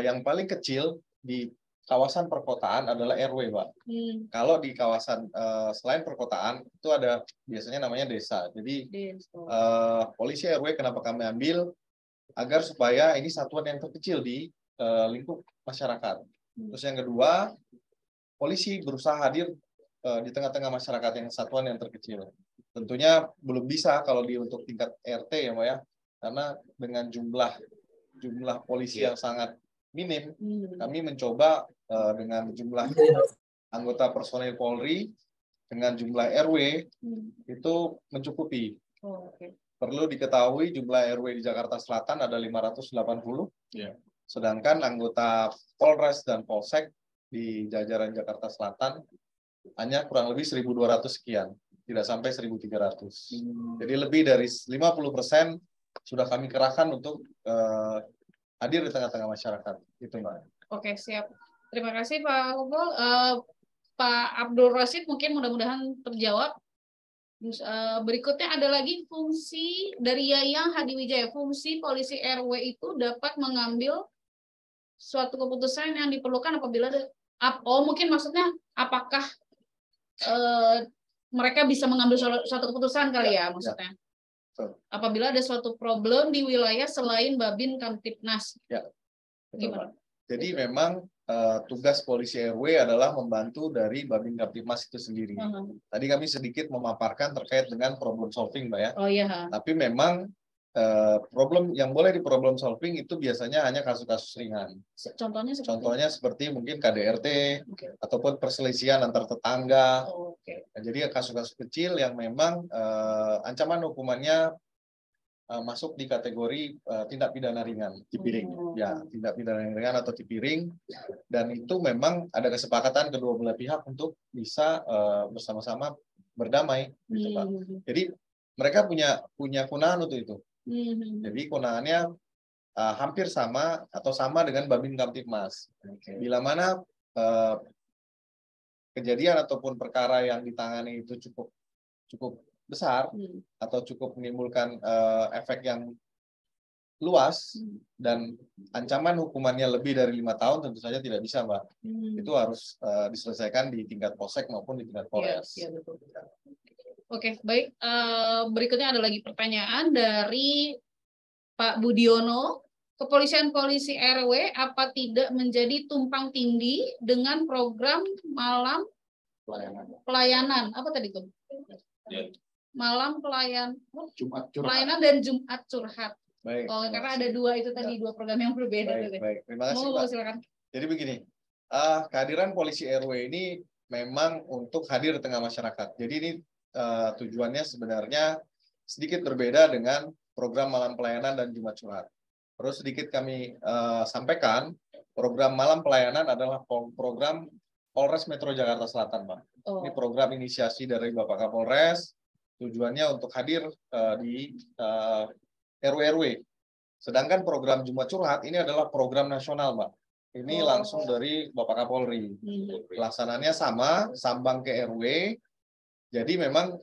yang paling kecil di kawasan perkotaan adalah RW, Pak. Kalau di kawasan selain perkotaan itu ada biasanya namanya desa. Jadi polisi RW kenapa kami ambil? Agar supaya ini satuan yang terkecil di lingkup masyarakat. Terus yang kedua, polisi berusaha hadir di tengah-tengah masyarakat yang satuan yang terkecil. Tentunya belum bisa kalau untuk tingkat RT ya, Mbak ya, karena dengan jumlah polisi yang sangat minim, kami mencoba dengan jumlah anggota personil Polri dengan jumlah RW itu mencukupi. Perlu diketahui jumlah RW di Jakarta Selatan ada 580, sedangkan anggota Polres dan Polsek di jajaran Jakarta Selatan hanya kurang lebih 1.200 sekian, tidak sampai 1.300. Jadi lebih dari 50% sudah kami kerahkan untuk hadir di tengah-tengah masyarakat. Itu, Mbak. Oke, siap. Terima kasih Pak Kumpul. Pak Abdul Rashid mungkin mudah-mudahan terjawab. Berikutnya ada lagi fungsi dari Yayang Hadiwijaya. Fungsi polisi RW itu dapat mengambil suatu keputusan yang diperlukan apabila mungkin maksudnya apakah mereka bisa mengambil suatu keputusan kali ya maksudnya. Apabila ada suatu problem di wilayah selain Babin Kamtipmas. Ya. Gimana? Jadi memang tugas polisi RW adalah membantu dari Babin Kamtipmas itu sendiri. Tadi kami sedikit memaparkan terkait dengan problem solving, Mbak ya. Oh iya. Tapi memang problem yang boleh di problem solving itu biasanya hanya kasus-kasus ringan. Contohnya seperti mungkin KDRT ataupun perselisihan antar tetangga. Nah, jadi kasus-kasus kecil yang memang ancaman hukumannya masuk di kategori tindak pidana ringan, tipiring. Ya, tindak pidana ringan atau tipiring. Dan itu memang ada kesepakatan kedua belah pihak untuk bisa bersama-sama berdamai, gitu, Pak. Jadi mereka punya kewenangan untuk itu. Jadi kewenangannya hampir sama atau sama dengan Babin Kamtipmas. Bila mana kejadian ataupun perkara yang ditangani itu cukup besar atau cukup menimbulkan efek yang luas dan ancaman hukumannya lebih dari 5 tahun, tentu saja tidak bisa, Mbak. Itu harus diselesaikan di tingkat polsek maupun di tingkat polres. Ya, betul. Oke, baik. Berikutnya ada lagi pertanyaan dari Pak Budiono. Kepolisian Polisi RW apa tidak menjadi tumpang tindih dengan program malam pelayanan? Apa tadi tuh? Malam pelayanan dan Jumat curhat. Baik. Karena ada dua itu tadi, dua program yang berbeda. Baik. Terima kasih, Pak. Silakan. Jadi begini, kehadiran polisi RW ini memang untuk hadir di tengah masyarakat. Jadi ini tujuannya sebenarnya sedikit berbeda dengan program malam pelayanan dan Jumat curhat. Terus sedikit kami sampaikan, program malam pelayanan adalah program Polres Metro Jakarta Selatan, Pak. Ini program inisiasi dari Bapak Kapolres, tujuannya untuk hadir di RW-RW. Sedangkan program Jumat curhat ini adalah program nasional, Mbak. Ini langsung dari Bapak Kapolri. Pelaksananya sama, sambang ke RW. Jadi memang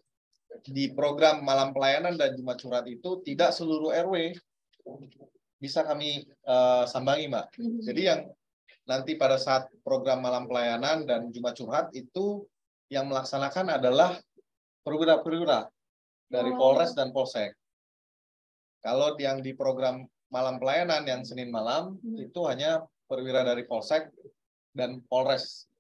di program malam pelayanan dan Jumat curhat itu tidak seluruh RW bisa kami sambangi, Mbak. Jadi yang nanti pada saat program malam pelayanan dan Jumat curhat itu yang melaksanakan adalah perwira-perwira dari Polres dan Polsek. Kalau yang di program malam pelayanan yang Senin malam itu hanya perwira dari Polsek dan Polres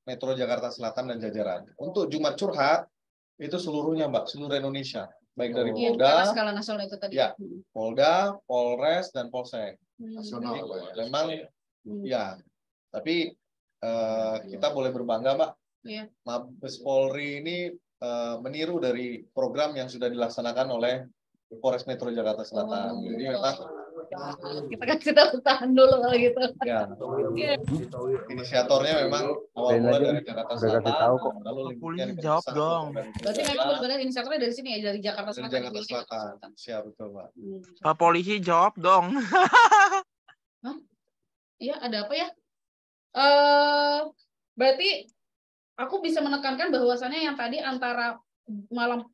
Metro Jakarta Selatan dan jajaran. Untuk Jumat curhat itu seluruhnya, Mbak, seluruh Indonesia, baik dari Polda, skala nasional itu tadi. Ya, Polda, Polres dan Polsek. Jadi, memang ya, tapi kita boleh berbangga, Mbak. Mabes Polri ini meniru dari program yang sudah dilaksanakan oleh Polres Metro Jakarta Selatan. Jadi memang kita kasih tahan dulu kalau gitu. Ya. Inisiatornya memang awal mula dari Jakarta Selatan. Lalu Polisi jawab dong. Berarti memang sebenarnya inisiatornya dari sini ya, dari Jakarta Selatan. Dari Jakarta Selatan. Siap, betul, Pak. Pak Polisi jawab dong. Hah? Iya, ada apa ya? Berarti aku bisa menekankan bahwasannya yang tadi antara malam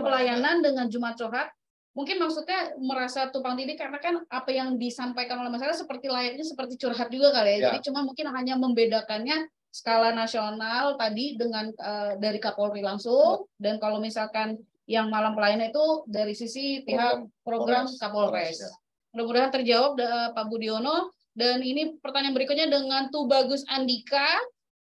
pelayanan dengan Jumat curhat mungkin maksudnya merasa tumpang tindih karena kan apa yang disampaikan oleh masyarakat seperti layaknya seperti curhat juga kali ya. Jadi cuma mungkin hanya membedakannya skala nasional tadi dengan dari Kapolri langsung, dan kalau misalkan yang malam pelayanan itu dari sisi pihak program Kapolres. Mudah-mudahan terjawab Pak Budiono. Dan ini pertanyaan berikutnya dengan Tubagus Andika.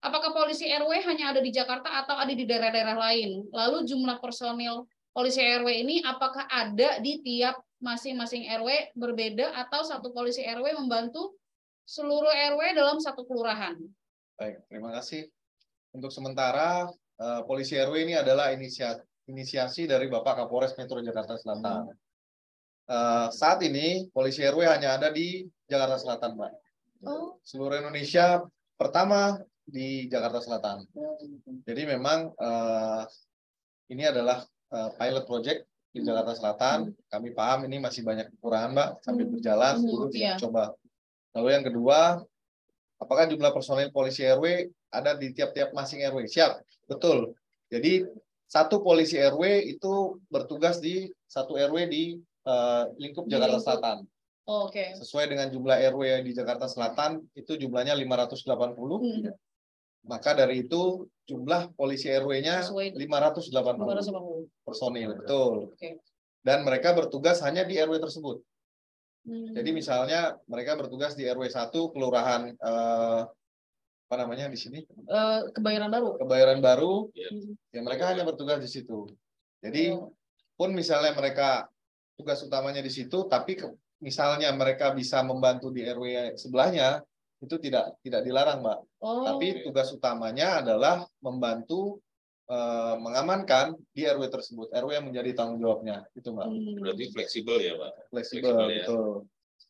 Apakah polisi RW hanya ada di Jakarta atau ada di daerah-daerah lain? Lalu jumlah personil polisi RW ini apakah ada di tiap masing-masing RW berbeda atau satu polisi RW membantu seluruh RW dalam satu kelurahan? Baik, terima kasih. Untuk sementara, Polisi RW ini adalah inisiasi dari Bapak Kapolres Metro Jakarta Selatan. Saat ini, Polisi RW hanya ada di Jakarta Selatan, Mbak. Seluruh Indonesia pertama di Jakarta Selatan. Jadi memang ini adalah pilot project di Jakarta Selatan. Kami paham ini masih banyak kekurangan, Mbak, sambil berjalan dulu kita coba. Lalu yang kedua, apakah jumlah personil Polisi RW ada di tiap-tiap masing RW? Siap, betul. Jadi satu Polisi RW itu bertugas di satu RW di lingkup Jakarta Selatan. Oke. Sesuai dengan jumlah RW yang di Jakarta Selatan itu jumlahnya 580. Maka dari itu jumlah Polisi RW-nya 580 personil, betul. Dan mereka bertugas hanya di RW tersebut. Jadi misalnya mereka bertugas di RW 1 kelurahan apa namanya di sini? Kebayoran Baru. Kebayoran Baru. Ya mereka hanya bertugas di situ. Jadi pun misalnya mereka tugas utamanya di situ, tapi misalnya mereka bisa membantu di RW sebelahnya, itu tidak dilarang, Mbak. Tapi tugas utamanya adalah membantu mengamankan di RW tersebut, RW yang menjadi tanggung jawabnya, itu, Mbak. Berarti fleksibel ya, Pak? Fleksibel, betul.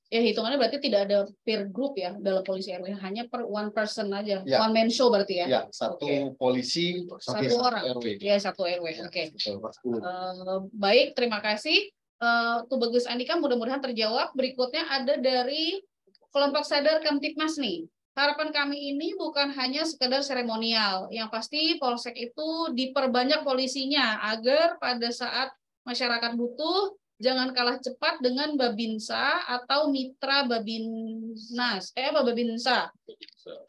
Ya hitungannya berarti tidak ada peer group ya dalam Polisi RW, hanya per one person aja, Ya. one man show berarti ya? Ya, satu polisi, satu orang, RW. Ya satu RW, Ya, oke. betul. Baik, terima kasih. Tubagus Andika, mudah-mudahan terjawab. Berikutnya ada dari kelompok sadar Kamtipmas nih. Harapan kami ini bukan hanya sekedar seremonial, yang pasti Polsek itu diperbanyak polisinya agar pada saat masyarakat butuh jangan kalah cepat dengan Babinsa atau mitra Babinsa.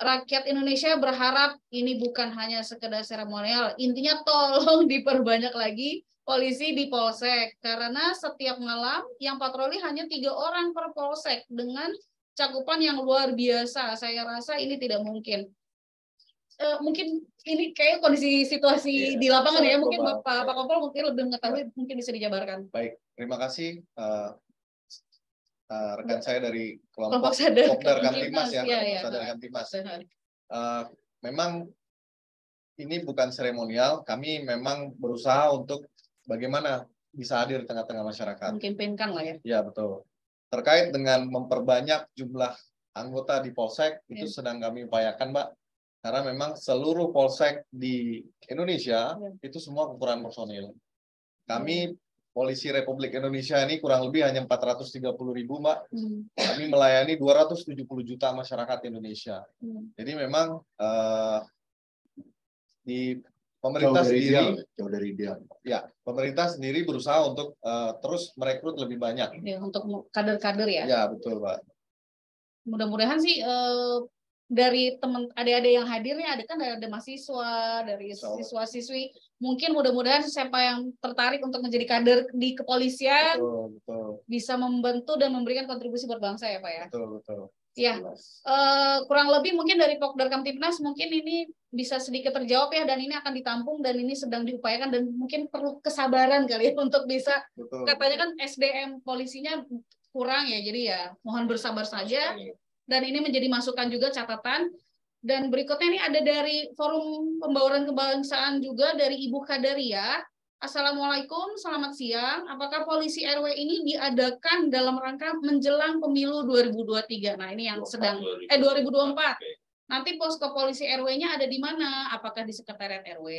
Rakyat Indonesia berharap ini bukan hanya sekedar seremonial. Intinya tolong diperbanyak lagi polisi di Polsek. Karena setiap malam yang patroli hanya 3 orang per Polsek dengan cakupan yang luar biasa. Saya rasa ini tidak mungkin. Mungkin ini kayak kondisi situasi di lapangan ya. Mungkin Pak Kompol mungkin lebih mengetahui, mungkin bisa dijabarkan. Baik, terima kasih rekan saya dari kelompok Sadar Kamtipmas ya, Sadar Kamtipmas. Memang ini bukan seremonial, kami memang berusaha untuk bagaimana bisa hadir di tengah-tengah masyarakat. Mengkampanyekan lah ya. Ya, betul. Terkait dengan memperbanyak jumlah anggota di Polsek, itu sedang kami upayakan, Mbak. Karena memang seluruh Polsek di Indonesia itu semua kekurangan personil. Kami Polisi Republik Indonesia ini kurang lebih hanya 430.000, Mbak. Kami melayani 270 juta masyarakat Indonesia. Jadi memang di pemerintah jauh dari ideal. Ya, pemerintah sendiri berusaha untuk terus merekrut lebih banyak. Ya, untuk kader-kader ya. Ya, betul, Mbak. Mudah-mudahan sih dari teman adik-adik yang hadirnya ada mahasiswa, dari siswa-siswi, mungkin mudah-mudahan siapa yang tertarik untuk menjadi kader di kepolisian betul. Bisa membantu dan memberikan kontribusi buat bangsa ya, Pak ya. Betul. Ya, kurang lebih mungkin dari Pokdar Kamtipmas mungkin ini bisa sedikit terjawab ya, dan ini akan ditampung dan ini sedang diupayakan dan mungkin perlu kesabaran kali ya untuk bisa. Katanya kan SDM polisinya kurang ya, jadi ya mohon bersabar saja. Dan ini menjadi masukan juga, catatan. Dan berikutnya ini ada dari Forum Pembauran Kebangsaan juga dari Ibu Kadaria. Assalamualaikum, selamat siang. Apakah Polisi RW ini diadakan dalam rangka menjelang pemilu 2023? Nah, ini yang sedang 2024. Nanti posko Polisi RW-nya ada di mana? Apakah di sekretariat RW?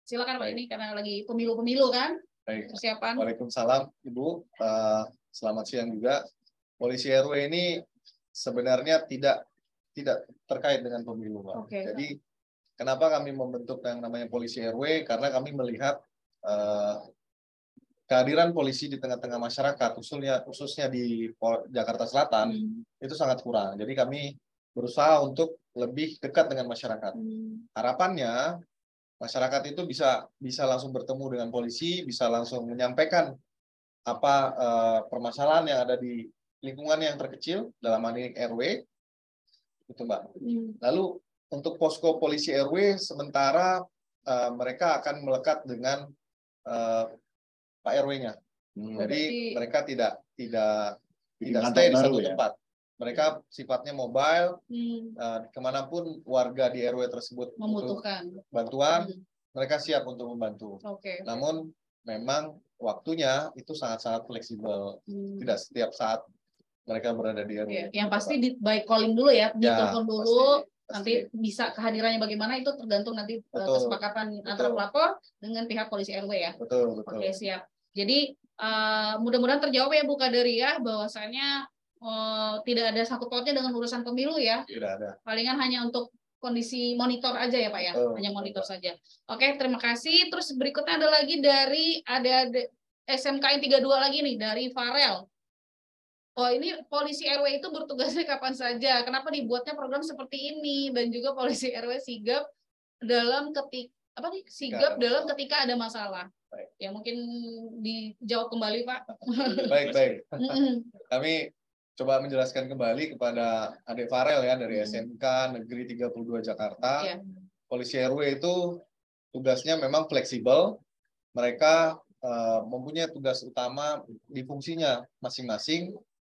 Silakan Pak, ini karena lagi pemilu-pemilu kan? Baik. Persiapan. Waalaikumsalam, Ibu. Selamat siang juga. Polisi RW ini sebenarnya tidak terkait dengan pemilu, Pak. Jadi kenapa kami membentuk yang namanya Polisi RW? Karena kami melihat kehadiran polisi di tengah-tengah masyarakat, khususnya di Jakarta Selatan, itu sangat kurang. Jadi kami berusaha untuk lebih dekat dengan masyarakat. Harapannya masyarakat itu bisa langsung bertemu dengan polisi, bisa langsung menyampaikan apa permasalahan yang ada di lingkungan yang terkecil, dalam hal ini RW, itu, Mbak. Lalu untuk posko Polisi RW sementara mereka akan melekat dengan Pak RW-nya. Jadi mereka tidak stay di satu tempat. mereka sifatnya mobile, kemanapun warga di RW tersebut Membutuhkan bantuan, mereka siap untuk membantu. Oke. Namun memang waktunya itu sangat-sangat fleksibel, tidak setiap saat mereka berada di RW. Iya, yang pasti by calling dulu ya, ditelepon dulu. Pasti. Nanti bisa kehadirannya bagaimana itu tergantung nanti kesepakatan antara pelapor dengan pihak polisi RW ya. Betul. Oke, siap. Jadi mudah-mudahan terjawab ya Bu Kaderia bahwasannya tidak ada sangkut pautnya dengan urusan pemilu ya. Tidak ada. Palingan hanya untuk kondisi monitor aja ya Pak ya, hanya monitor saja. Oke, terima kasih. Terus berikutnya ada lagi dari ada SMKN 32 lagi nih dari Farel. Oh, ini polisi RW itu bertugasnya kapan saja? Kenapa dibuatnya program seperti ini? Dan juga polisi RW sigap dalam sigap dalam ketika ada masalah. Baik. Ya mungkin dijawab kembali Pak. Baik. Kami coba menjelaskan kembali kepada Adik Farel ya dari SMK Negeri 32 Jakarta. Polisi RW itu tugasnya memang fleksibel. Mereka mempunyai tugas utama di fungsinya masing-masing.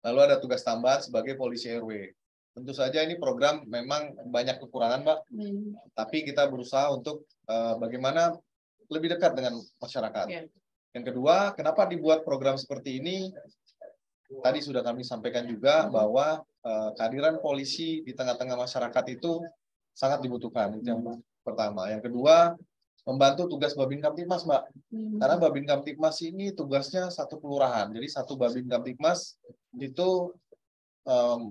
Lalu ada tugas tambahan sebagai polisi RW. Tentu saja ini program memang banyak kekurangan, Mbak. Tapi kita berusaha untuk bagaimana lebih dekat dengan masyarakat. Yang kedua, kenapa dibuat program seperti ini? Tadi sudah kami sampaikan juga bahwa kehadiran polisi di tengah-tengah masyarakat itu sangat dibutuhkan. Itu yang pertama. Yang kedua, membantu tugas Babin Kamtibmas, Mbak. Karena Babin Kamtibmas ini tugasnya satu kelurahan. Jadi satu Babin Kamtibmas itu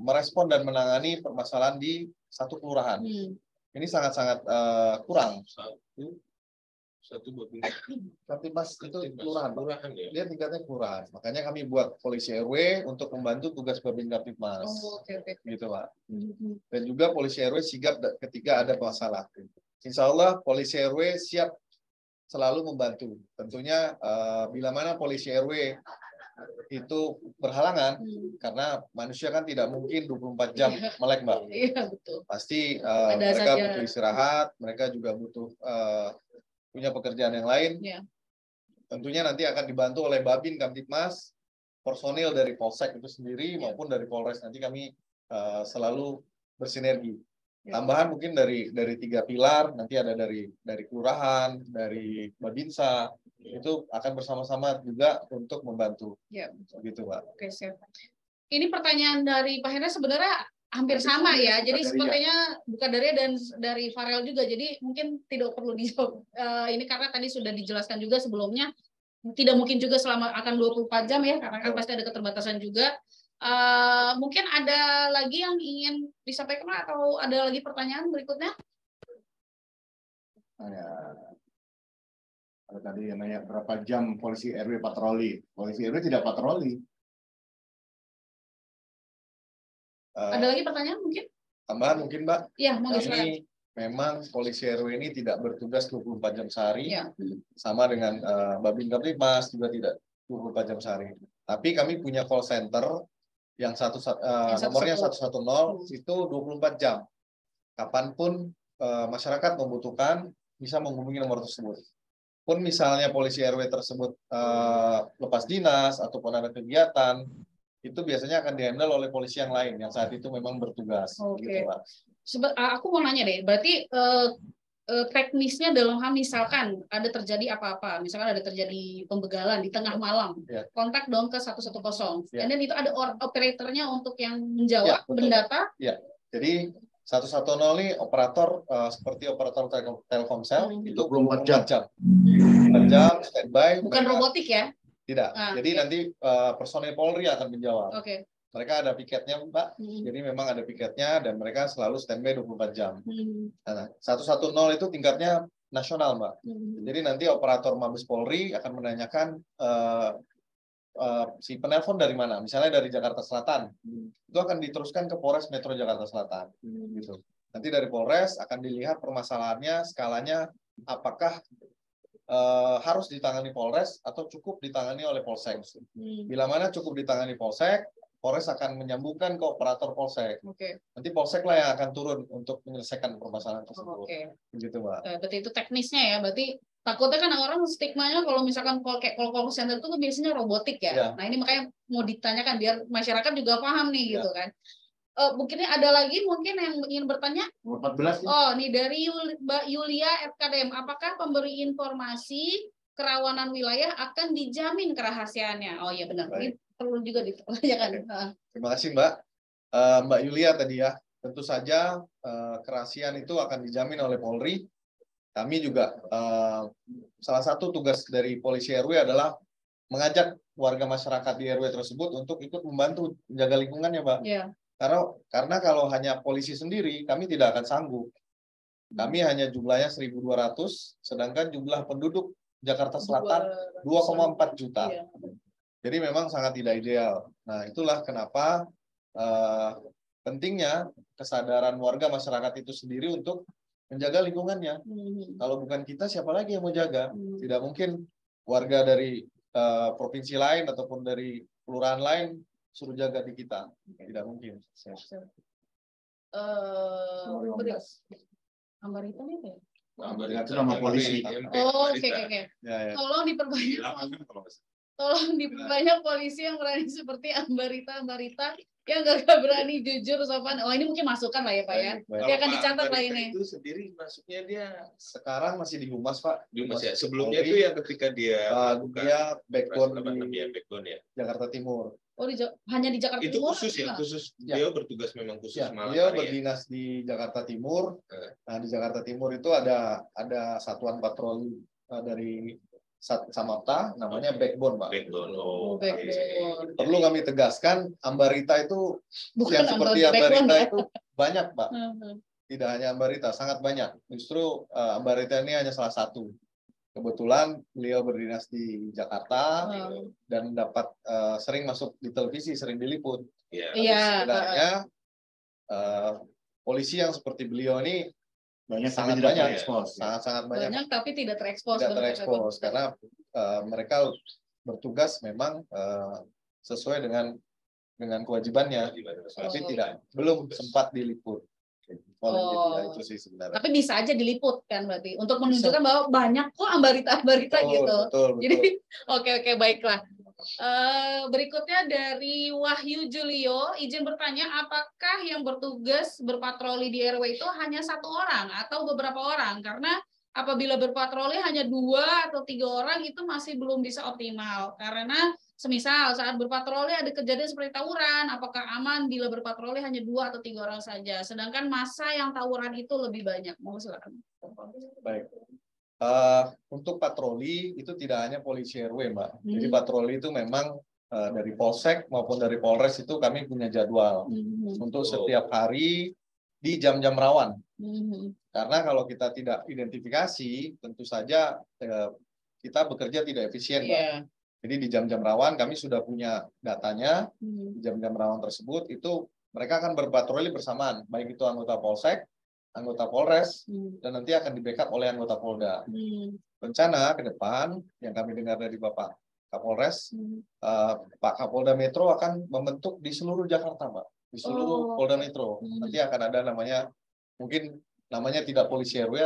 merespon dan menangani permasalahan di satu kelurahan. Ini sangat-sangat kurang. Satu Babin Kamtibmas itu kelurahan ya. Dia tingkatnya kelurahan. Makanya kami buat polisi RW untuk membantu tugas Babin Kamtibmas. Gitu, Pak. Dan juga polisi RW sigap ketika ada masalah. Insya Allah polisi RW siap selalu membantu. Tentunya bila mana polisi RW itu berhalangan, karena manusia kan tidak mungkin 24 jam melek, Mbak. Iya, betul. Pasti mereka butuh istirahat, mereka juga butuh punya pekerjaan yang lain. Tentunya nanti akan dibantu oleh Babin Kamtibmas, personil dari Polsek itu sendiri maupun dari Polres. Nanti kami selalu bersinergi. Tambahan mungkin dari 3 pilar, nanti ada dari kelurahan, dari Babinsa, itu akan bersama-sama juga untuk membantu. Gitu, Pak. Oke, siap. Ini pertanyaan dari Pak Hendra sebenarnya hampir sama ya. Jadi sepertinya bukan dan dari Farel juga. Jadi mungkin tidak perlu dijawab. Ini karena tadi sudah dijelaskan juga sebelumnya. Tidak mungkin juga selama akan 24 jam ya, karena kan pasti ada keterbatasan juga. Mungkin ada lagi yang ingin disampaikan atau ada lagi pertanyaan berikutnya? Ada tadi yang nanya berapa jam polisi RW patroli. Polisi RW tidak patroli. Ada lagi pertanyaan mungkin? Tambahan mungkin, Mbak. Iya, monggo silakan. Kami memang polisi RW ini tidak bertugas 24 jam sehari. Sama dengan Babin Kamtibmas juga tidak 24 jam sehari. Tapi kami punya call center yang nomornya 110 itu 24 jam. Kapanpun masyarakat membutuhkan bisa menghubungi nomor tersebut. Pun misalnya polisi RW tersebut lepas dinas ataupun ada kegiatan, itu biasanya akan dihandle oleh polisi yang lain yang saat itu memang bertugas. Gitu, Pak. Aku mau nanya deh, berarti teknisnya dalam hal misalkan ada terjadi apa-apa, misalkan ada terjadi pembegalan di tengah malam, kontak dong ke 110. Dan itu ada operatornya untuk yang menjawab, mendata. Jadi 110 ini operator seperti operator Telkomsel itu 24 jam. 24 jam standby. Bukan robotik ya? Tidak. Jadi nanti personel Polri akan menjawab. Mereka ada piketnya, Mbak. Jadi memang ada piketnya dan mereka selalu standby 24 jam. Nah, 110 itu tingkatnya nasional, Mbak. Jadi nanti operator Mabes Polri akan menanyakan si penelpon dari mana. Misalnya dari Jakarta Selatan. Itu akan diteruskan ke Polres Metro Jakarta Selatan. Gitu. Nanti dari Polres akan dilihat permasalahannya, skalanya apakah harus ditangani Polres atau cukup ditangani oleh Polsek. Bila mana cukup ditangani Polsek, Polres akan menyambungkan ke operator Polsek. Nanti Polsek lah yang akan turun untuk menyelesaikan permasalahan tersebut. Begitu, Mbak. Berarti itu teknisnya ya. Berarti takutnya kan orang stigmanya kalau misalkan call center itu biasanya robotik ya. Nah ini makanya mau ditanyakan biar masyarakat juga paham nih gitu kan. Mungkin ada lagi mungkin yang ingin bertanya? 14 ya? Oh, nih dari Mbak Yulia FKDM. Apakah pemberi informasi kerawanan wilayah akan dijamin kerahasiaannya? Oh iya benar. Ini perlu juga ditanyakan. Terima kasih Mbak. Mbak Yulia tadi ya, tentu saja kerahasiaan itu akan dijamin oleh Polri. Kami juga salah satu tugas dari Polisi RW adalah mengajak warga masyarakat di RW tersebut untuk ikut membantu menjaga lingkungannya, Mbak. Iya. Karena kalau hanya polisi sendiri, kami tidak akan sanggup. Kami hanya jumlahnya 1.200, sedangkan jumlah penduduk Jakarta Selatan 2,4 juta. Iya. Jadi memang sangat tidak ideal. Nah, itulah kenapa pentingnya kesadaran warga masyarakat itu sendiri untuk menjaga lingkungannya. Kalau bukan kita, siapa lagi yang mau jaga? Tidak mungkin warga dari provinsi lain ataupun dari kelurahan lain suruh jaga di kita. Tidak mungkin. Ambarita nih ya? Ambarita itu nama polisi. Oh, oke. Tolong diperbanyak. Tolong diperbanyak polisi yang berani seperti Ambarita yang gak berani jujur sopan. Oh, ini mungkin masukan lah ya Pak ya. Dia akan dicatat lah ini. Itu sendiri masuknya dia sekarang masih di Humas Pak. di Humas ya. Sebelumnya itu yang ketika dia dia backbone backbone ya. Jakarta Timur. Oh, hanya di Jakarta Itu Timur? khusus ya, khusus. Dia bertugas memang khusus malam Dia hari berdinas di Jakarta Timur. Nah, di Jakarta Timur itu ada satuan patroli dari Samapta, namanya Backbone, Pak. Backbone. Backbone. Perlu kami tegaskan, Ambarita itu Bukan yang seperti Ambarita itu banyak, Pak. Tidak hanya Ambarita, sangat banyak. Justru Ambarita ini hanya salah satu. Kebetulan beliau berdinas di Jakarta dan dapat sering masuk di televisi, sering diliput. Iya. Sebenarnya polisi yang seperti beliau ini sangat tidak banyak, terekspos. Sangat banyak. Banyak tapi tidak terekspos. Tidak terekspos karena mereka bertugas memang sesuai dengan kewajibannya, tapi belum sempat diliput. Itu sih sebenarnya. Tapi bisa aja diliput kan berarti untuk menunjukkan bahwa banyak kok Ambarita gitu. Betul. Jadi oke baiklah. Berikutnya dari Wahyu Julio, izin bertanya, apakah yang bertugas berpatroli di RW itu hanya 1 orang atau beberapa orang? Karena apabila berpatroli hanya 2 atau 3 orang itu masih belum bisa optimal. Karena semisal saat berpatroli ada kejadian seperti tawuran, apakah aman bila berpatroli hanya 2 atau 3 orang saja? Sedangkan masa yang tawuran itu lebih banyak. Mau silakan. Baik. Untuk patroli itu tidak hanya polisi RW, Mbak. Jadi patroli itu memang dari Polsek maupun dari Polres itu kami punya jadwal untuk setiap hari di jam-jam rawan. Karena kalau kita tidak identifikasi, tentu saja kita bekerja tidak efisien, Mbak. Jadi di jam-jam rawan kami sudah punya datanya. Di jam-jam rawan tersebut itu mereka akan berpatroli bersamaan, baik itu anggota Polsek, anggota Polres, dan nanti akan di-backup oleh anggota Polda. Rencana ke depan, yang kami dengar dari Bapak Kapolres, Pak Kapolda Metro akan membentuk di seluruh Jakarta, Mbak. Di seluruh Polda Metro. Nanti akan ada mungkin namanya tidak polisi RW,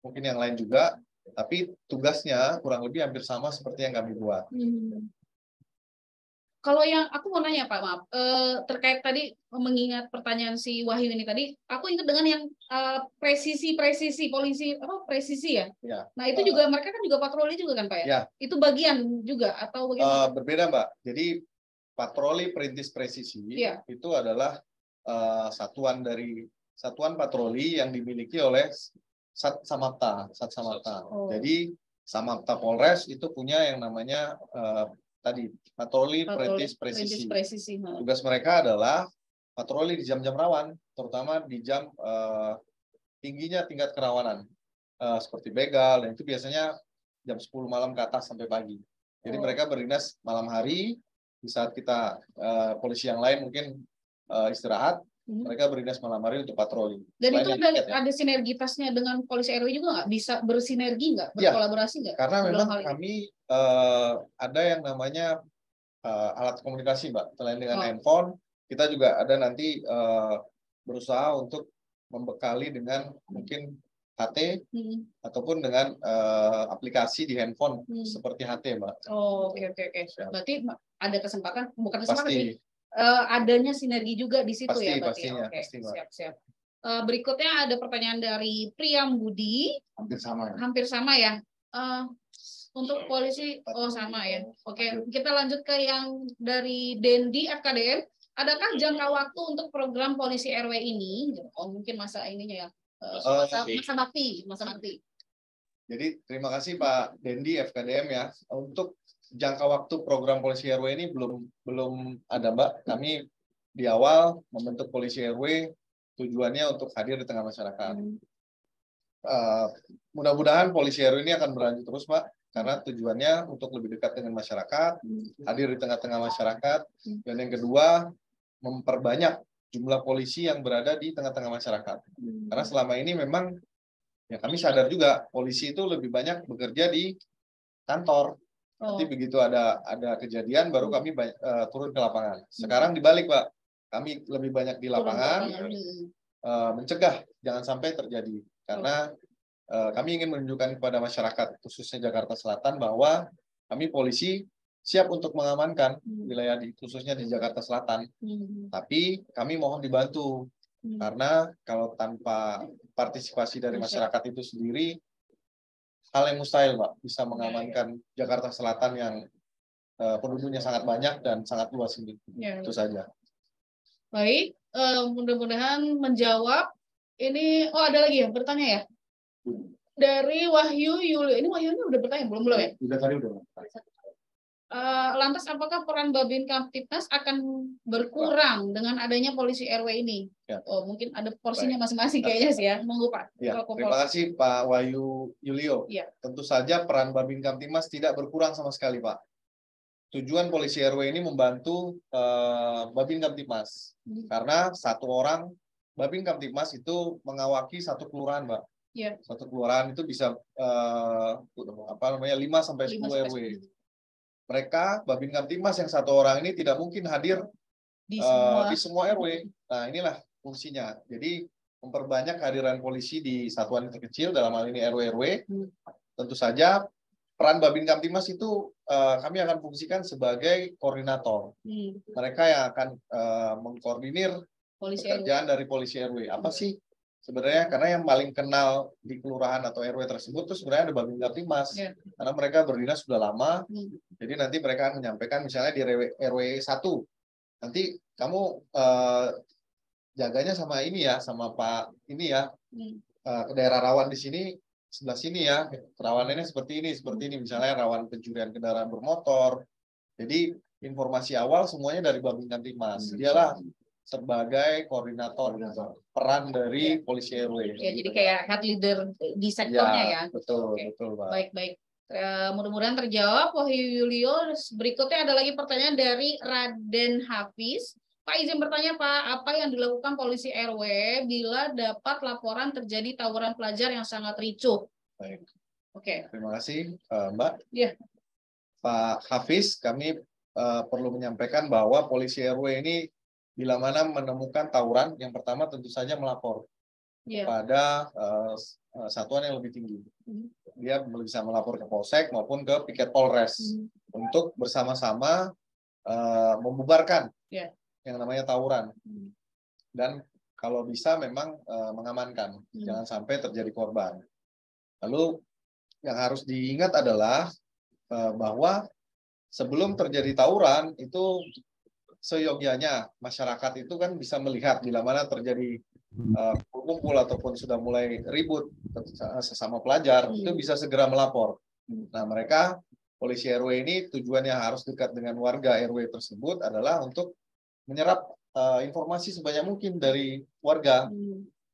mungkin yang lain juga, tapi tugasnya kurang lebih hampir sama seperti yang kami buat. Kalau yang aku mau nanya Pak, maaf, terkait tadi mengingat pertanyaan si Wahyu ini tadi, aku ingat dengan yang presisi polisi presisi ya. Nah itu juga mereka kan juga patroli juga kan Pak ya? Ya. Itu bagian juga atau bagaimana? Berbeda Mbak. Jadi patroli perintis presisi itu adalah satuan patroli yang dimiliki oleh Samapta. Jadi Samapta Polres itu punya yang namanya tadi patroli perintis presisi. Tugas mereka adalah patroli di jam-jam rawan, terutama di jam tingginya tingkat kerawanan seperti begal, dan itu biasanya jam 10 malam ke atas sampai pagi. Jadi mereka berdinas malam hari, di saat kita polisi yang lain mungkin istirahat, mereka berdinas malam hari untuk patroli. Dan itu ada sinergitasnya dengan polisi RW juga nggak? Bisa bersinergi nggak? Berkolaborasi nggak? Karena memang kami ada yang namanya alat komunikasi, Mbak. Selain dengan handphone, kita juga ada nanti berusaha untuk membekali dengan mungkin HT ataupun dengan aplikasi di handphone seperti HT, Mbak. Oke. Berarti ada kesempatan, bukan kesempatan sih, adanya sinergi juga di situ ya, Pak. Pastinya, Oke, pasti, Mbak. siap. Berikutnya ada pertanyaan dari Priam Budi. Hampir sama ya. Untuk polisi, sama ya. Oke, kita lanjut ke yang dari Dendi FKDM. Adakah jangka waktu untuk program polisi RW ini? Mungkin masa ininya ya. Masa bakti. Jadi terima kasih Pak Dendi FKDM ya. Untuk jangka waktu program polisi RW ini belum ada, Mbak. Kami di awal membentuk polisi RW tujuannya untuk hadir di tengah masyarakat. Mudah-mudahan polisi RW ini akan berlanjut terus, Pak, karena tujuannya untuk lebih dekat dengan masyarakat, hadir di tengah-tengah masyarakat, dan yang kedua memperbanyak jumlah polisi yang berada di tengah-tengah masyarakat. Karena selama ini memang ya kami sadar juga polisi itu lebih banyak bekerja di kantor. Nanti begitu ada kejadian baru kami turun ke lapangan. Sekarang dibalik, Pak. Kami lebih banyak di lapangan mencegah jangan sampai terjadi. Karena kami ingin menunjukkan kepada masyarakat khususnya Jakarta Selatan bahwa kami polisi siap untuk mengamankan wilayah khususnya di Jakarta Selatan. Tapi kami mohon dibantu. Karena kalau tanpa partisipasi dari masyarakat itu sendiri, hal yang mustahil, Pak, bisa mengamankan Jakarta Selatan yang penduduknya sangat banyak dan sangat luas ini. Itu saja. Baik, mudah-mudahan menjawab. Ini, ada lagi ya bertanya ya? Dari Wahyu Yulio. Ini Wahyu ini udah bertanya belum ya? Udah. Lantas apakah peran Babin Kamtibnas akan berkurang dengan adanya polisi RW ini? Ya. Mungkin ada porsinya masing-masing kayaknya sih ya. Monggo Pak. Ya, terima kasih Pak Wahyu Yulio. Ya. Tentu saja peran Babin Kamtibmas tidak berkurang sama sekali, Pak. Tujuan polisi RW ini membantu Babin Kamtibmas. Karena satu orang Babin Kamtibmas itu mengawaki satu kelurahan, Mbak. Ya. Satu kelurahan itu bisa 5 sampai 10 RW. Mereka Babin Kamtibmas yang satu orang ini tidak mungkin hadir di semua RW. Nah, inilah fungsinya. Jadi memperbanyak kehadiran polisi di satuan terkecil dalam hal ini RW-RW. Tentu saja peran Babin Kamtibmas itu kami akan fungsikan sebagai koordinator. Mereka yang akan mengkoordinir pekerjaan dari polisi RW. Apa sih sebenarnya? Karena yang paling kenal di kelurahan atau RW tersebut itu sebenarnya ada Babin Kamtibmas. Karena mereka berdinas sudah lama. Jadi nanti mereka akan menyampaikan misalnya di RW 1. Nanti kamu jaganya sama ini ya, sama Pak ini ya. Ke daerah rawan di sini, sebelah sini ya. Kerawanannya seperti ini. Misalnya rawan pencurian kendaraan bermotor. Jadi informasi awal semuanya dari Babin Kamtibmas. Dialah sebagai koordinator peran dari polisi RW. Ya, jadi kayak head leader di sektornya ya. Betul, betul, Pak. Baik. Mudah-mudahan terjawab. Wahyu Yulio. Berikutnya ada lagi pertanyaan dari Raden Hafiz. Pak, izin bertanya Pak, apa yang dilakukan polisi RW bila dapat laporan terjadi tawuran pelajar yang sangat ricuh? Baik. Oke. Terima kasih, Mbak. Ya. Pak Hafiz, kami perlu menyampaikan bahwa polisi RW ini bila mana menemukan tawuran, yang pertama tentu saja melapor pada satuan yang lebih tinggi. Dia bisa melapor ke Polsek maupun ke Piket Polres untuk bersama-sama membubarkan yang namanya tawuran. Dan kalau bisa memang mengamankan, jangan sampai terjadi korban. Lalu yang harus diingat adalah bahwa sebelum terjadi tawuran itu seyogyanya masyarakat itu kan bisa melihat bila mana terjadi kumpul ataupun sudah mulai ribut sesama pelajar, itu bisa segera melapor. Nah, mereka polisi RW ini tujuannya harus dekat dengan warga RW tersebut adalah untuk menyerap informasi sebanyak mungkin dari warga.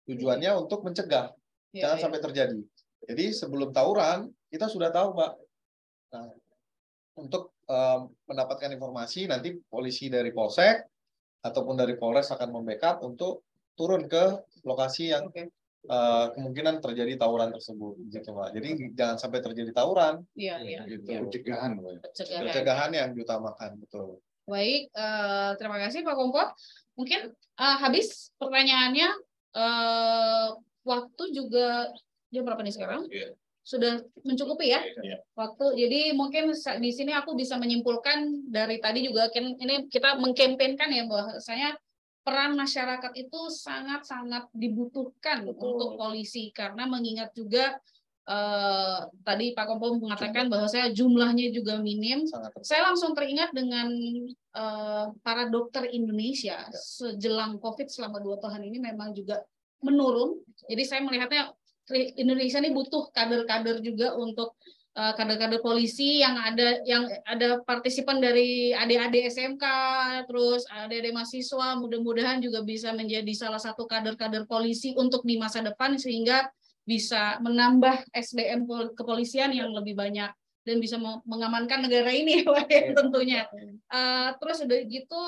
Tujuannya untuk mencegah jangan sampai terjadi. Jadi sebelum tawuran kita sudah tahu, Pak. Nah, untuk mendapatkan informasi nanti polisi dari Polsek ataupun dari Polres akan membackup untuk turun ke lokasi yang kemungkinan terjadi tawuran tersebut, gitu, Pak. Jadi jangan sampai terjadi tawuran. Gitu. Pencegahan yang diutamakan, betul. Baik, terima kasih Pak Kompol. Mungkin habis pertanyaannya. Waktu juga jam berapa nih sekarang? sudah mencukupi ya Iya. waktu. Jadi mungkin di sini aku bisa menyimpulkan dari tadi juga ini kita mengkampanyekan ya bahwasanya peran masyarakat itu sangat-sangat dibutuhkan untuk polisi karena mengingat juga tadi Pak Kompol mengatakan bahwa saya jumlahnya juga minim. Saya langsung teringat dengan para dokter Indonesia sejelang COVID selama 2 tahun ini memang juga menurun. Jadi saya melihatnya Indonesia ini butuh kader-kader juga untuk kader-kader polisi yang ada partisipan dari adik-adik SMK, terus adik-adik mahasiswa, mudah-mudahan juga bisa menjadi salah satu kader-kader polisi untuk di masa depan sehingga bisa menambah SDM kepolisian yang lebih banyak dan bisa mengamankan negara ini tentunya. Terus udah gitu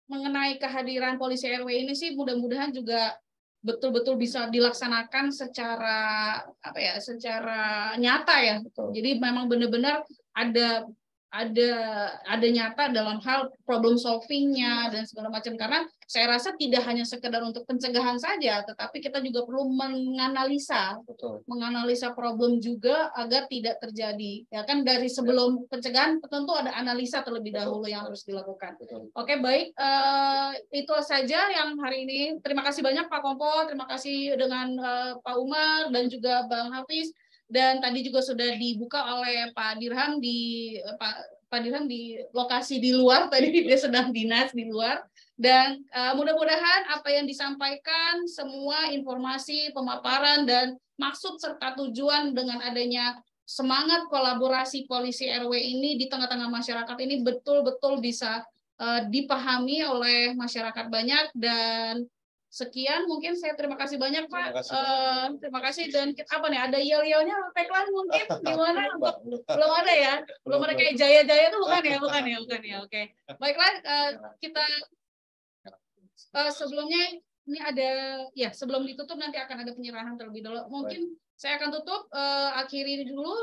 mengenai kehadiran polisi RW ini sih mudah-mudahan juga betul-betul bisa dilaksanakan secara secara nyata ya. Jadi memang benar-benar ada nyata dalam hal problem solvingnya dan segala macam karena saya rasa tidak hanya sekedar untuk pencegahan saja tetapi kita juga perlu menganalisa problem juga agar tidak terjadi ya kan dari sebelum pencegahan tentu ada analisa terlebih dahulu yang harus dilakukan. Oke baik itu saja yang hari ini. Terima kasih banyak Pak Kompol, terima kasih dengan Pak Umar dan juga Bang Hafiz. Dan tadi juga sudah dibuka oleh Pak Dirham di lokasi di luar tadi dia sedang dinas di luar dan mudah-mudahan apa yang disampaikan semua informasi pemaparan dan maksud serta tujuan dengan adanya semangat kolaborasi polisi RW ini di tengah-tengah masyarakat ini betul-betul bisa dipahami oleh masyarakat banyak dan sekian mungkin saya terima kasih banyak Pak. Terima kasih dan apa nih ada yel-yelnya tagline mungkin gimana belum ada ya belum ada kayak jaya-jaya itu bukan ya oke. Baiklah kita sebelumnya ini ada ya sebelum ditutup nanti akan ada penyerahan terlebih dahulu mungkin saya akan tutup akhiri dulu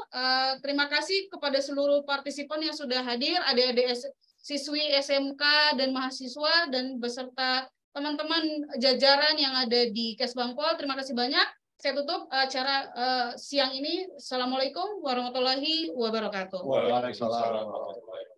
terima kasih kepada seluruh partisipan yang sudah hadir adik-adik siswi SMK dan mahasiswa dan beserta teman-teman jajaran yang ada di Kesbangpol, terima kasih banyak. Saya tutup acara siang ini. Assalamualaikum warahmatullahi wabarakatuh. Waalaikumsalam warahmatullahi wabarakatuh.